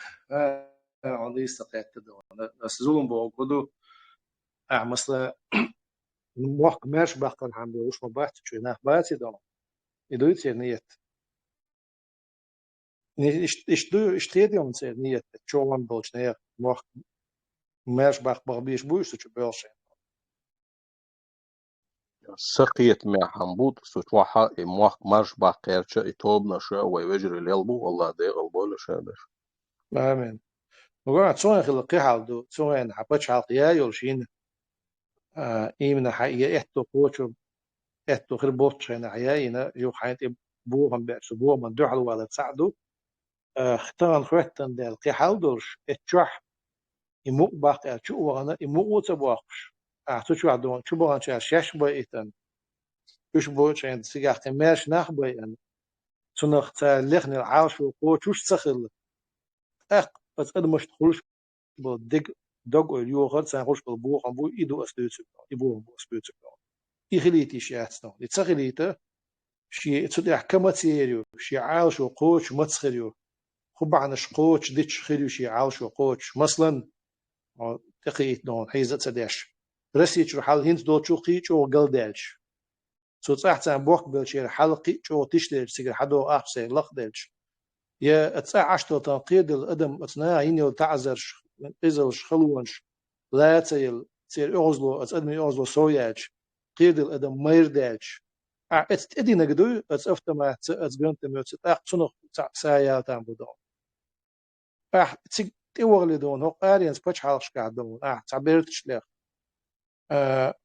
عندي استقيت تدون بس زولم بوجودو مثلا موق ماش بقى عم بيوش مبات شو ناخ باتي دون يدويت نيت اشتيت يوم تصير نيت شو وان بولش نيت موق ماش بقى بيش بوش شو بيوش سقيت مع حمبوت سوتوحا موق مارش باقيرشا يتوبنا شا ويوجري اليلبو والله دي غلبو لشابش. آمين وقعد سوين خلقي حالدو سوين حبتش حلقيا يولشين إيمنا حقيقة إحتو قوتشو إحتو خير بوتش هنا حياينا يو حياتي بوهم بأس بوهم من دوحل ولا تساعدو اختارن خواتن ديال قي حالدوش اتشوح يموق باقي شو وانا يموق وتبواقش تشوح دون شو بوان شاش بويتن وش بوش عند سيجاح ماش ناخ بوين سنخ تا لخن العاش وقوتش تسخل بس أنا مش تخلش بالدق دق اليوغر سانخوش بالبوخ بو يدو أسلوتك يبوه بو أسلوتك يخليتي شي أحسن يتسخليته شي تدع كما تيريو شي عاش وقوتش ما تسخريو خب عن شقوتش ديتش خيريو شي عاش وقوتش مثلا تقيت نون حيزة تداش رسيتش رحال هنت دو تشوقي شو قلدالش سو تصاحت عن بوك بلشير حلقي شو تشتري سيجر حدو أحسي لخدالش يا اتساع عشتو تنقيد الأدم اتنا هيني تعذرش إزلش خلونش لا تيل تير أغزلو أتقدمي أغزلو سوياج قيد الأدم ميردالش اتدي نقدو اتفتما اتقنت ميوت تصنخ سايا تام بدون تيك تيوغلي دون هو قارينس باتش حالش قاعدون تعبيرتش ليخ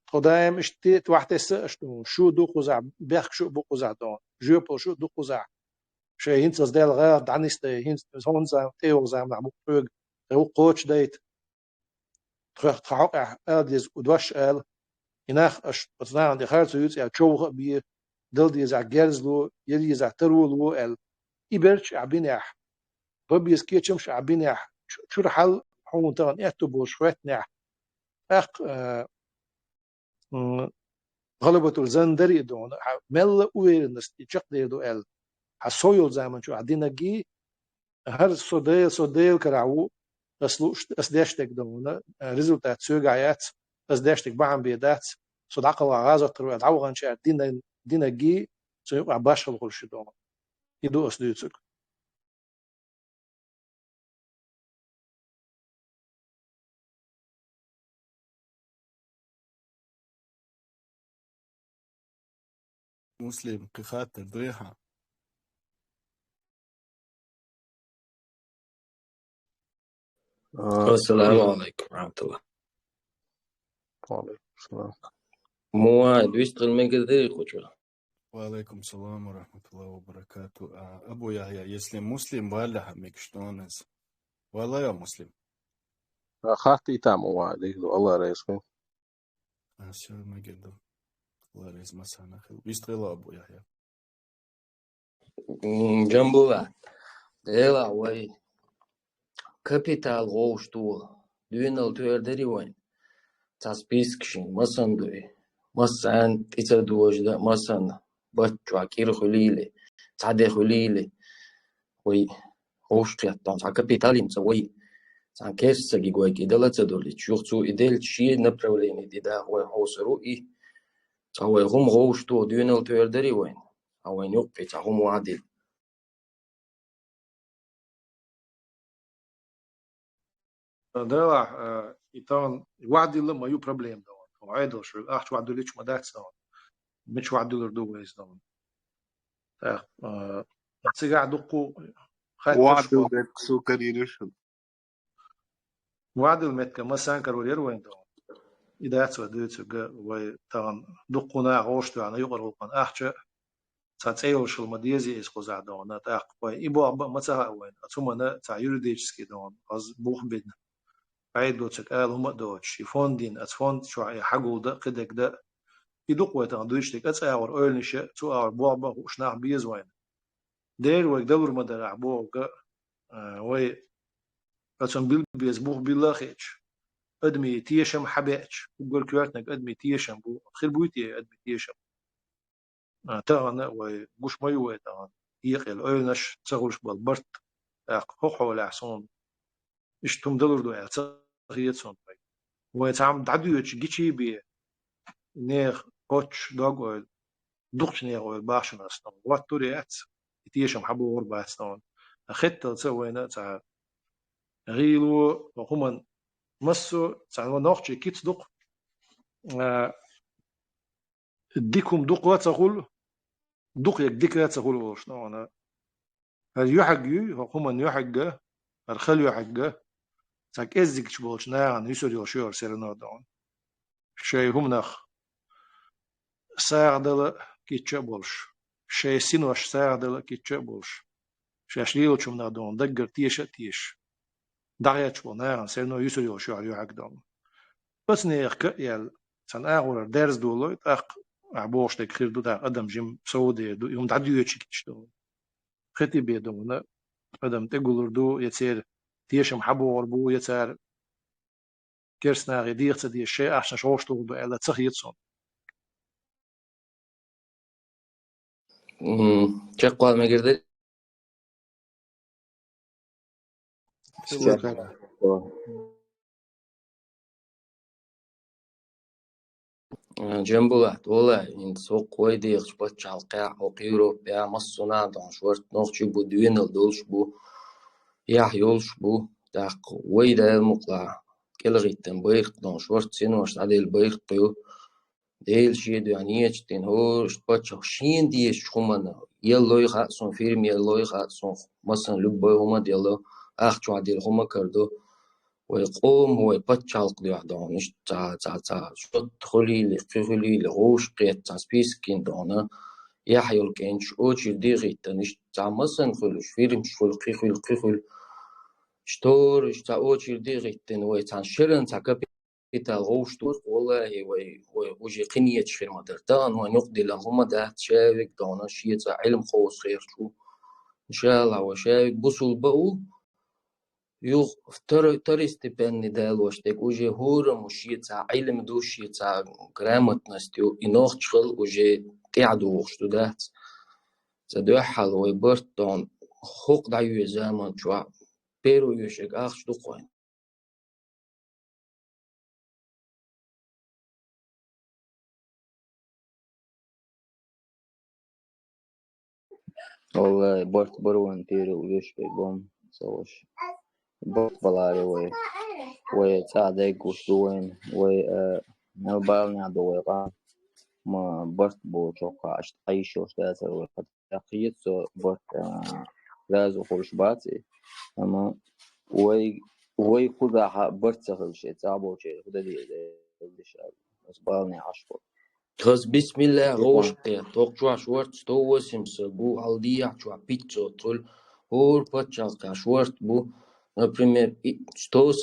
خدايم اشتي توحتي سأشتو شو دو قزع بيخ شو بو قزع دون جوبو شو دو قزع شيء هنت ديال غير دعنيستي هنت هون زعما تيوغ زعما نعمو بوغ هو قوتش ديت تخحق اديز ودوش ال هناك اتنا عندي خارج يوت يا تشوغ بي دل دي زع جيرزلو يلي زع ترولو ال إبرش عبينيح ببيس كيتشمش عبينيح شو الحل حون تان احتو بوشوات نح اخ غلبة الزندري دون مل ويرنس تشق دي دو ال حسويل زعما شو عدينا جي هر صديل كرعو اسداشتك دون ريزولتات سوغايات اسداشتك بعم بيدات صدق غازة تروي دعوغان شاء دينا جي سيبقى باش الغلش دون يدو اسدوتك مسلم خاطر دويها السلام عليكم ورحمة الله. وعليكم السلام. مواد ويشتغل من كذا يخوش. وعليكم السلام ورحمة الله وبركاته. أبو يحيى يسلم مسلم ولا همك شلونز والله يا مسلم خاطي تام وعدي الله رئيسكم. شو ما قدر الله رئيس مسانا خير بيشتغل أبو يحيى جنبولا ديلا وي كابيتال غوشتو دوينال تويردري وين تاسبيسكشين مثلا دوي مثلا تيتردوج ده مثلا بچو اكير خليلي تعدي خليلي وي غوشت يطان تا كابيتالين وي سان كيس سجي гой кидала цедоли чухцу идел чи направление дида гой хосру и цавой гум غوشتو دوينال تويردري وين او نيوك في تعهم وعدل ده يتان وعد الله ما يو بروبليم ده وعيد شو أحد وعد ليش ما دات ده مش وعد دولار دو ويز ده تسيقع دقو خاطر وعد شو بيت سكريرش وعد المتك ما سانكر ولير وين ده إذا أتسوى دوتسو ويتان دقونا غوشتو أنا يقرأ قن أحد تاتيو شو المديزي إسقو زعدون تاق وي إبو أبا متها وين أتوما تا يوريديشسكي دون أز بوخ بين عيد دوتسك آل هم دوتش يفوندين أتفوند شو حقو ده قدك ده يدق ويتان دوشتك أتساور أولنشة تو أور بو أبا وشناح بيز وين دير ويك دور مدر عبو وي أتون بيل بيز بوخ بيلا خيتش أدمي تيشم حبيتش وقول كواتنك أدمي تيشم بو خير بويتي أدمي تيشم تاغنا وقوش مايو ويتان يقل أولنش تغلش بالبرت حقوق العصون إيش توم دلور دو اعتقيتون ويتعم دعدو يتشجيشي بي نير قوتش دوغ دوغش نير باش نستون واتوريات يتيشم حبو وربا استون أخدت تسوينا تاع غيلو وهما مسو تاع نوختي كيت دوق ديكم دوق واتغول دوق يك ديك واتغول شنو أنا اليوحق هما يوحق الخل يوحق تاك ازيك شبولش ناغن يسوري وشور سيرنو دون شي هم نخ ساعدل كيتش بولش شي سينوش ساعدل كيتش بولش شاشليو چوم نادون دقر تيش دغيا شبول ناغن سيرنو يسوري وشور يوحق دون بس نيخ يال سان اغور درس دولو تاق عبوش تك خير دو تاق ادم جيم سعودي دو يوم دعدو يتشكيش دون ختي بيدون ادم تقولر دو يتسير تيشم حبو وربو يتسار كيرسناغي ديرت دي الشيء عشان شوشتو دو الا تسخيتسون Çakal mı girdi? سيبوركات Cembulat, والله إن سوق ويدي خشبت شالقة أو يوروب يا مصنع دون شورت نوخش بو دوين الدولش بو يا يولش بو داق ويدا المقلع كل غيتن بيرت دون شورت سينوش على البيرت تيو ديل شيء يعني يجتين هو شبت شين ديش خمنا يلو يخصون فيلم يلو يخصون مثلا لبوا هما ديالو أخشوا عديل هما كردو ويقوم هو يبتشالق دي واحدون إيش تا شو تخلي لخلي لغوش قيت تسبيس كين دونا يحيل كينش أوتش ديغيتن إيش تا مثلا خلوش فيلم شو خل شتور إيش تا أوتش ديغيتن ويتان شرن تا كابيتا غوش تور والله وجي قنية شفير مدرتان ونقدي لهم ده تشاوك دونا شيء تا علم خوص خير شو إن شاء الله وشاوك بوصل بقول يوغ ترى استبان ندالوش تك وجه هورا مشي تاع علم دوشي تاع грамотностью إنوخ تشغل وجه تعدو وشتو دات تدوحل ويبرتون خوق دعيو زمان شوا بيرو يوشك آخش دقوين والله برت بروان تيرو يوش بيبون سوش برت بلاري ويتساعدك وشتوين نبالنا دويقان ما برت بو توقع عيش وشتاتر وقد تقيت سو برت لازو خوش باتي أما وي خدا برت سهل شيء تعبو شيء خدا دي الشاب بس بالني عشقو خز بسم الله غوش قيا توقع شورت ستو وسمس بو هالديا شو بيتزو تول هور باتشالكا شورت بو например 100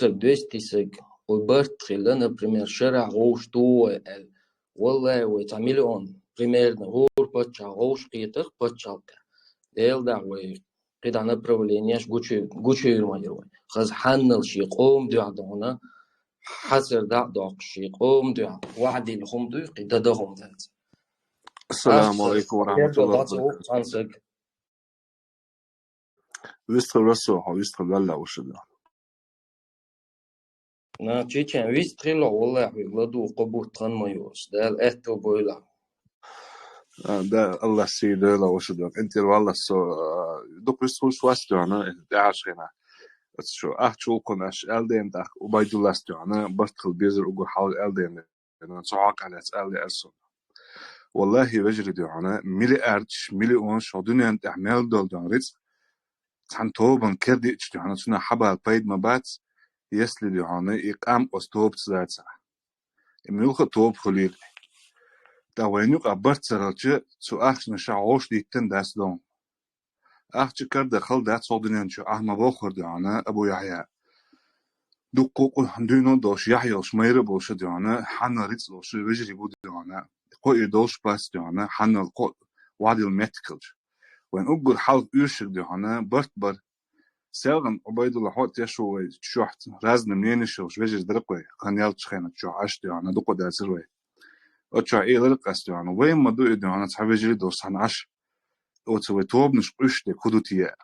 200 وبرت خلا например شرع غوش تو والله ويتا مليون примерно هور باتشا غوش قيتر باتشالكا ديل دعوي قيدا направление гучу يرمجروي خز حنل شي قوم دو عدونا حسر دعدوق شي قوم دو وعدي لهم دو قيدا دهم ذات السلام عليكم ورحمة الله وبركاته. Вистхел رسوح ويستخل بلا وشده. نا تشيشن ويستخل والله يغلدو قبوت تغن مايوس دال اهتو بويلا ده الله سيده لا وشده. انت والله سو دوك ويستخل شواستو انا داعش هنا. بس شو شو كناش ألدين داخ وبيدو لاستو أنا بطل بيزر وقول حاول ألدين أنا صعق على أسأل أرسل والله وجري دو أنا ملي أرتش ملي أون شو دنيا أنت أعمال دول داريت عن توبن كردي دو أنا سنا حبا البيد ما بات يسلي دو أنا إقام أستوب تزات ساعة ملخ توب خليل تا وينيق أبرت سرالجة سو أخش نشعوش ديتن داس دون أخش كرد خل دات صودنيان شو أحما بوخر دو أنا أبو يحيى دقوق دينو دوش يحيى شمير بوش دو أنا حنا ريتس لوش وجري بود دو أنا قوي دوش باس دو أنا حنا القو وادي الميتكلج وين أقول حال يرشك دو أنا برت بر سيلغن عبيد الله حوت يشو شوحت رازن منين شوش وجري درقوي كان يالتش خينا شو عش دو أنا دقو دازروي أتشع إيه لرقاس دو أنا وين ما دو دو أنا تحب وجري دوش عن عش أوتسوي توب نش قشتي كدوتيه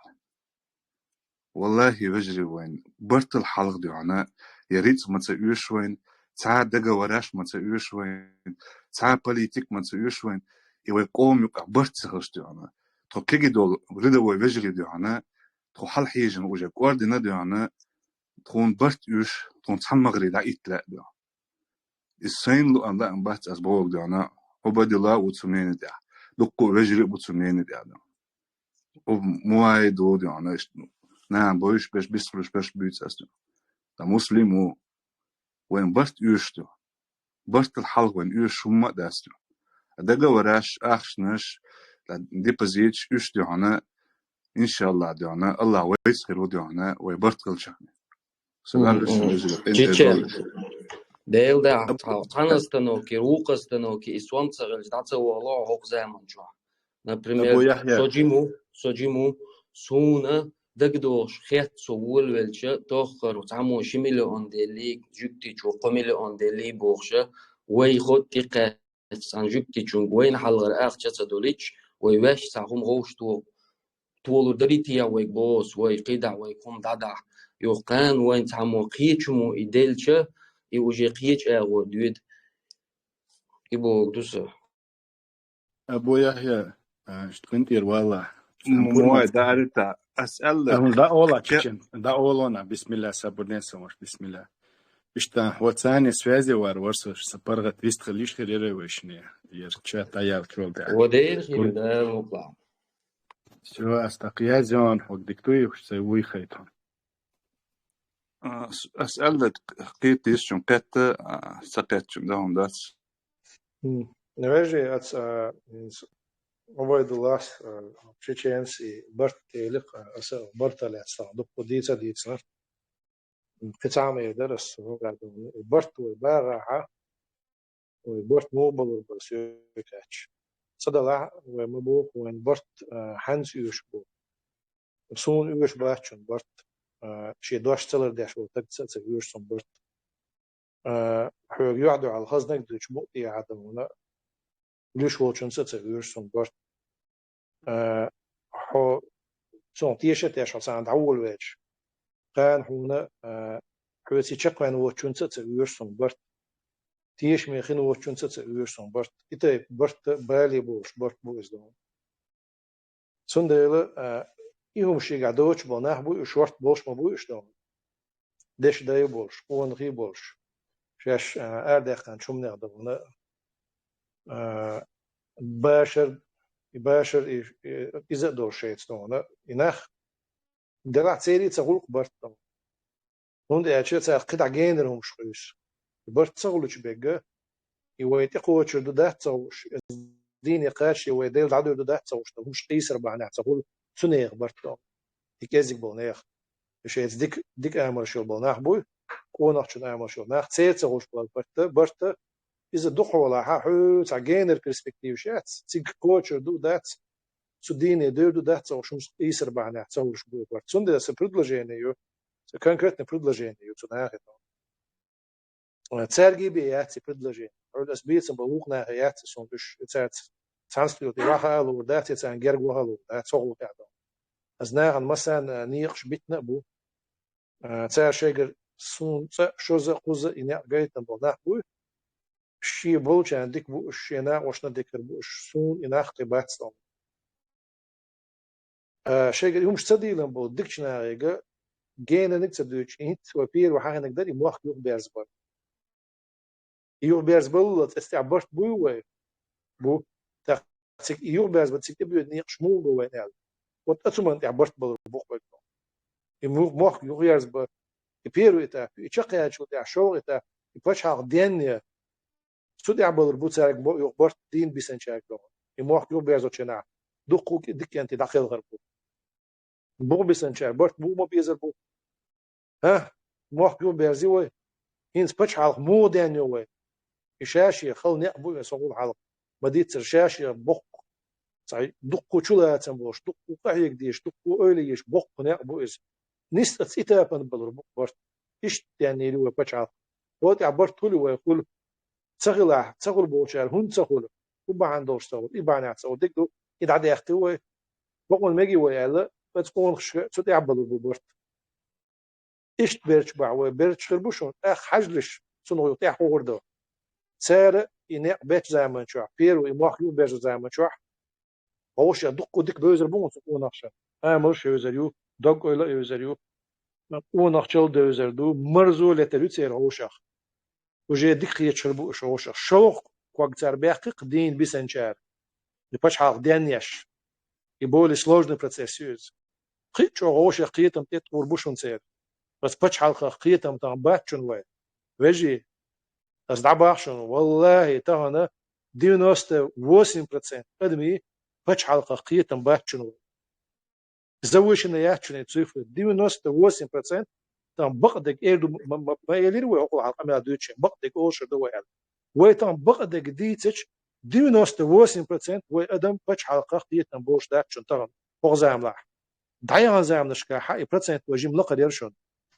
والله وجري وين برت الحلق دو أنا يا ريت ما تسويش وين تا دغه وراش ما تسويش وين تا بوليتيك ما تسويش وين يوي قوم يقع برت سخش دو أنا تو كيجي دو ريدا وي وجري دو أنا تو حل حيجن وجا كوردنا دو أنا تكون برت يوش تكون تحمغري لا إتلا دو السين لو أن لا أنبات أسبوع دو أنا عبد الله وتسمين دو دقو وجري وتسمين دو ومواي دو أنا نعم بوش بش بيسفرش بش بيتس أستو دا مسلم وين برت يوشتو برت الحلق وين يوش هم داستو دقا وراش أخشنش دي بزيتش يوشتو هنا إن شاء الله دو هنا الله ويسخر دو هنا ويبرت كل شهني سؤال لسه وجلت إنت Чечен. إزول Дел да, танастаноки, рукастаноки, исламцагал, дацавало хок заманчо. أبو Например, يحيى соджиму, суна, дагдош, хет совул велче, тохар, тамо шимиле ондели, жуктичу, قميلе ондели бохше, وي خود تقه سان جوكتيچون وين حلغر اخ تصدوليچ وي واش ساهم غوشتو طول دريتيا وي بوس وي قيدع وي قوم دادا يوقان وين تعمو قيچمو إدلچه يوجي قيچ اغو دويد يبو دوسه أبو يحيى شتكنتير والله موي دارتا أسأل Da ola чечен, da олона, бисмилlah, сабурнен самош, бисмилlah. Ишта, ватсане связи ворсош, сапарга 300 лиш хереревешне, ерча таял кролда. ودير خير ده مقلع Все, астакия зон, хок диктуй, все уйхайтон. أسألك قيت يشون قيت سقيتشون دهم داس نواجه أتس عبيد الله تشينسي برت لق أس برت لا صادق ديتا ديتا قطعة يدرس هو قاعد برت وبارعة وبرت موبل وبرسيكاتش صدلا ومبوك وين برت حنس يشبو سون يش باتشن برت شي دوش تلر داش وتكتس يش سون برت حو يعدو على الخزنك دوش مؤتي عدمنا ليش وچن ست يش سون برت حو سون تيشت يش عند أول وجه كان هنا حوسي تشقين وچن ست يش سون برت تيش ميخين وچن ست يش سون برت إتا برت بالي بوش برت بوش دون سندل يوم شي قعدوش بناه بو شورت بوش ما بوش دون دش داي بوش اون غي بوش شاش اردقان شوم نقدونا باشر إذا دور شيء دون إنخ دلع تيري تقول برت دون هون أشياء قطع جينرهم شويش برت تقولش بيجا يويتي قوة شو ده تسوش دين قاش يويديل عدو ده تسوش مش قيسر بعناه تقول سنيغ برت دون ديكازيك بونيغ شيء ديك أمر شو بوناه بوي كونك شو أمر شو ناخ تسيت تقولش برت إذا دخل ولا حو تعجينر برسبكتيف شات تيج كوتشر دو دات سوديني دو دات أو شو يسر بعنا تسويش بوي برت سند ده برودلجينيو كونكريتنا برودلجينيو تناخد تسرجي بيات برودلجين عود أسبيت بوقنا هيات سوندش تات تانسبيل تراها لو دات تانجر وهالو دات صعود كذا أزناغ مثلا نيقش بيتنا بو تار شجر سون شوز قوز إناء جيت نبضنا بو شي بولش عندك بو الشينا وشنا ديكر بو سون إناء اختبات صام شجر يوم شتدي لهم بو ديكشناريجا جينا نكسدوش هيت وبير وحاجة نقدر يموخ يوغ بيرزبر يوغ بيرزبر استعبرت بو تاك يوغ بيرزبر تكتب نيقش مو جوا نال وتأسمن تعبرت بالبوخ بكتو يموخ موخ يوغ بيرزبر يبيرو إتا يشقي شو تاع شو إتا يبغاش حق دين سود يعبر البوتسارك يوغ برت دين بيسنشاك لو يموخ يوغ بيرزبر شنا دقو دك أنت داخل غربو بو بيسنشاك برت بو ما بيزربو ها موخ يوغ بيرزي هينس بتش حق مو دين يوه شاشي خل نقبو يسوق حلق بديت شاشي بق صحيح دقو شلا تنبوش دقو قاعد ديش دقو اوليش بق نقبو اس نست اتابن بالربق برت ايش يعني لو بچا وقت عبرت له ويقول تغل بوشار هون تغل وبا عندوش تغل يبان تغل ديكو يدعد يختوي بقول ماجي ويالا بتقول شو يعبلوا برت ايش بيرش باو بيرش خربوشون اخ حجلش سنو يطيح وردو سعر إنك بيت زمان شو بيرو إماخ يوم بيت زمان شو هوش يدق ودك بيزر بون سكون نخشة مش يوزريو دق ولا يوزريو ونخشل دوزر دو مرزو لتلو تير هوشخ وجي دك خيت شربو هوشخ شوق كوكتر بيحقق دين بسنشار يبقاش حق دينيش يبول سложный процесс يوز خيت شو هوشخ خيتم تطور بوشون سير بس بتش حلقة خيتم تام باتشون وين وجي as دعباشون والله تهنا 98% أدمي بتش حلقة قيتم باتشون زوجنا ياتشون تصيف 98% تام بقدك إيدو ما يليروا أقول حلقة ما دوتش بقدك أوش دوا ويتام بقدك ديتش 98% وأدم بتش حلقة قيتم بوش داتشون تهم بغزام لاح دعيان زام نشكا حق % وجيم لقد يرشون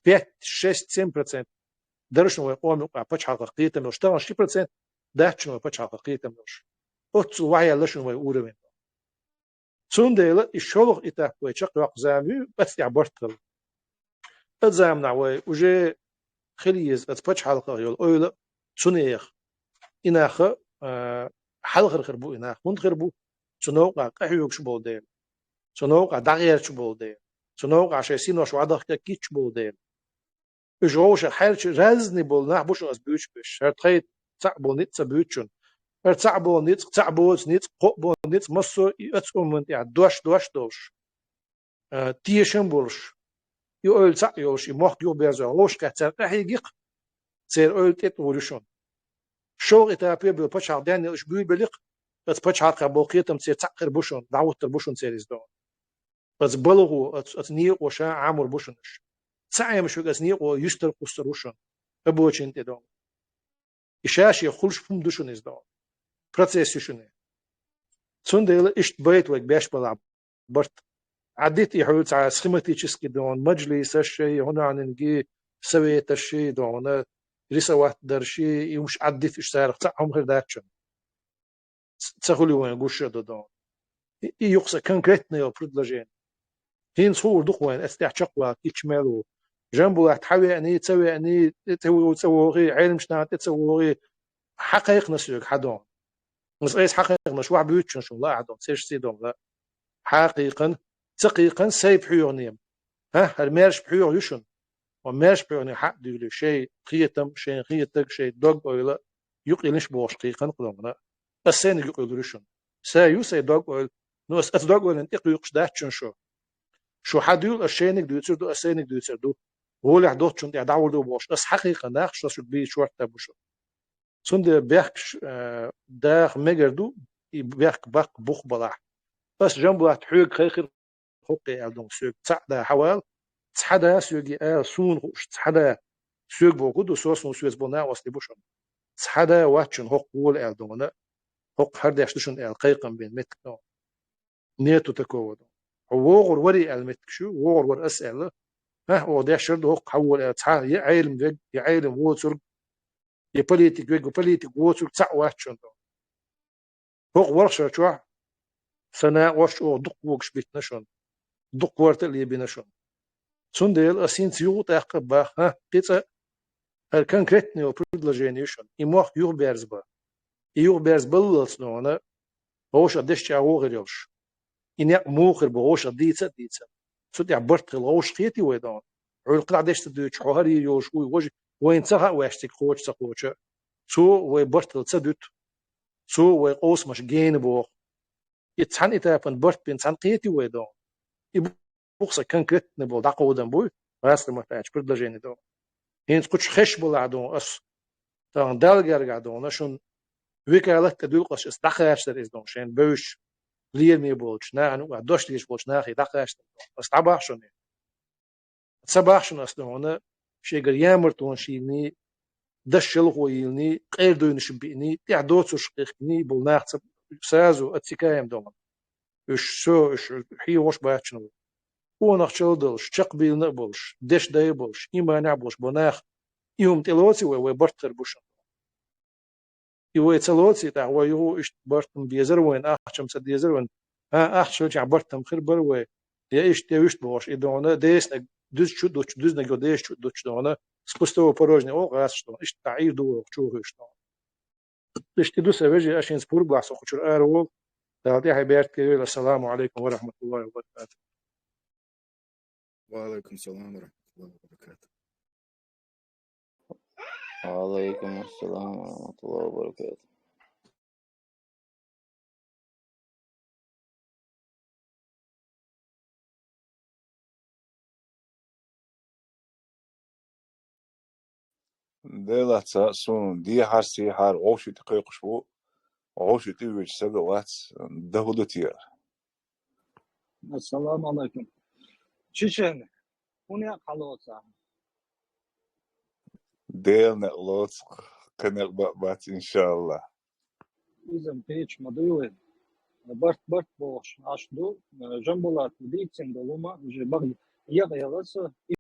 5-6-7% درشنا ويقوم يقع بتش حقيقية مش ترى 10% داتشنا بتش حقيقية مش أتصل وعي لشنا ويقول من سندل الشغل إتاه ويشق وق زامي بس يعبرت الزامنا وجه خليز بتش حلقة يقول أول سنيخ إناخ حلقة خربو إناخ من خربو سنوقع قحيوك شبول ديل سنوقع دغير شبول ديل سنوقع شيسين وش وعدك كيت شبول ديل إجروش حالش رزني بول نح بوش أز بيوش بيش هرتخيت تعبو نيت سبيوتشون هرتعبو نيت تعبوز نيت قبو نيت مصر يتقوم من يعني دوش تيشن بولش يقول تعيوش يموخ يو بيرزوش كتر أحيقيق سير أول تيت ورشون شو إتابي بالبش عداني إش بيو بليق بس بش عقا بوقيتم سير تعقر بوشون دعوت بوشون سير إزدون بس بلغو أتنيق وشا عامر بوشونش سعي مش وقاسنيق ويشتر قصروشون أبوش انت دون إشاش يخلش فم دوشون إزدون процесс شنو سندل إشت بيت وك باش بلعب برت عديت يحول على سخيماتيشسكي دون مجلس الشيء هنا عن نجي سويت الشيء دون رسوات درشي يمش عديت إيش صار تعهم غير داتشن تسخلي وين قوش دون يقصى كونكريتني وبرودلاجين هين صور دقوين استعشقوا كيتشمالو جنبه تحوي أني تسوي أني تسوي علم شنو تسوي حقيقة نسيق حدون مش أيش حقيقة مش واحد بيوتشن شو لا عدون سير سيدون لا حقيقة تقيقا سيب حيونيم المارش بحيو يشن ومارش بحيوني حق ديولي شيء قيتم شيء قيتك شيء دوغ أويلا يقيلش بوش قيقا قلومنا السين يقيل يشن سايو سي دوغ أويل نو أس دوغ أويل انتقي يقش داتشن شو حديول الشينك دويتر دو السينك دويتر دو هو اللي حدوت شن دعوة دو بوش بس حقيقة ناخش شو بي شورت تبوشو سند بيحكش داخ مجردو بيحك باق بوخ بلاح بس جنبه تحوق خيخر حقي عندهم سوق تعدا حوال تحدا سوقي سون خوش تحدا سوق بوكو سوس سوس بنا وصلي بوشن تحدا واتشن حق قول عندهم حق هرد يشتشن القيقم بين متك نيتو تكود وغور وري المتكشو وغور ور اسئله وده شرد حق حول تح يعلم يعلم وصل يبوليتيك ويجو بوليتيك وصل تاع واتشن حق ورشه شو سنة وش أو دق وقش بيتنشون دق ورت اللي بينشون سندل أسين تيوت أقبا قطع الكونكريتني وبرودلاجينيشن إموخ يور بيرزبا يور بيرزبا للسنونة هوش أدش تعو غيرش إني موخر بهوش ديتsa سود يعبرت الهوش قيتي ويدان عول قطع دشت دوتش حواري يوش ويوج وين تها واشتك خوش سقوش سو وبرتل تسدت سو وقوس مش جين بو يتحن إتافن برت بين سان قيتي ويدون يبوخس كان كرت نبو دقو دم بوي راس ما فاش برد لجين دون هين تقولش خش بولا دون أس تان دالجر قاعدون نشون ويكالت تدول قش استخاش تريز دون شين بوش لير مي بولش نانو قدوش ليش بولش ناخي دقاش استعباح شون صباح شون أصلونه شيء قال يامرتون شيني دشل غويلني قير دوين شبيني تعدوت شقيقني بولناخ سازو اتسكايم دوم اش سو اش حي وش باتشنو هو نخشل دلش تقبيل نقبلش دش دايبلش إما نعبلش بناخ يوم تلوتي وبرتر بوشن يوي تلوتي تاع ويو اش برتم بيزر وين احشم سديزر وين ها احشل تاع برتم خربر و يا ايش تيوش بوش ادونا ديس دوز شو دوز نجو ديس شو دوز دونا спустого порожня о газ что иш таир ду чугы что иш тиду севежи ашин спур гласо хочур арвол دعوتي حبيت كيل السلام عليكم ورحمة الله وبركاته. وعليكم السلام ورحمة الله وبركاته. وعليكم السلام ورحمة الله وبركاته. ديلا تساسون دي حرسي حار غوشي تقيق شو غوشي تيوش سقوات دهولتير. السلام عليكم. شيشن هنا خلاصة. ديل نقلوت كنق بات إن شاء الله. إذا بيتش مدوي برت بوش عشدو جنبولات ديتين دلوما جبر يغيرس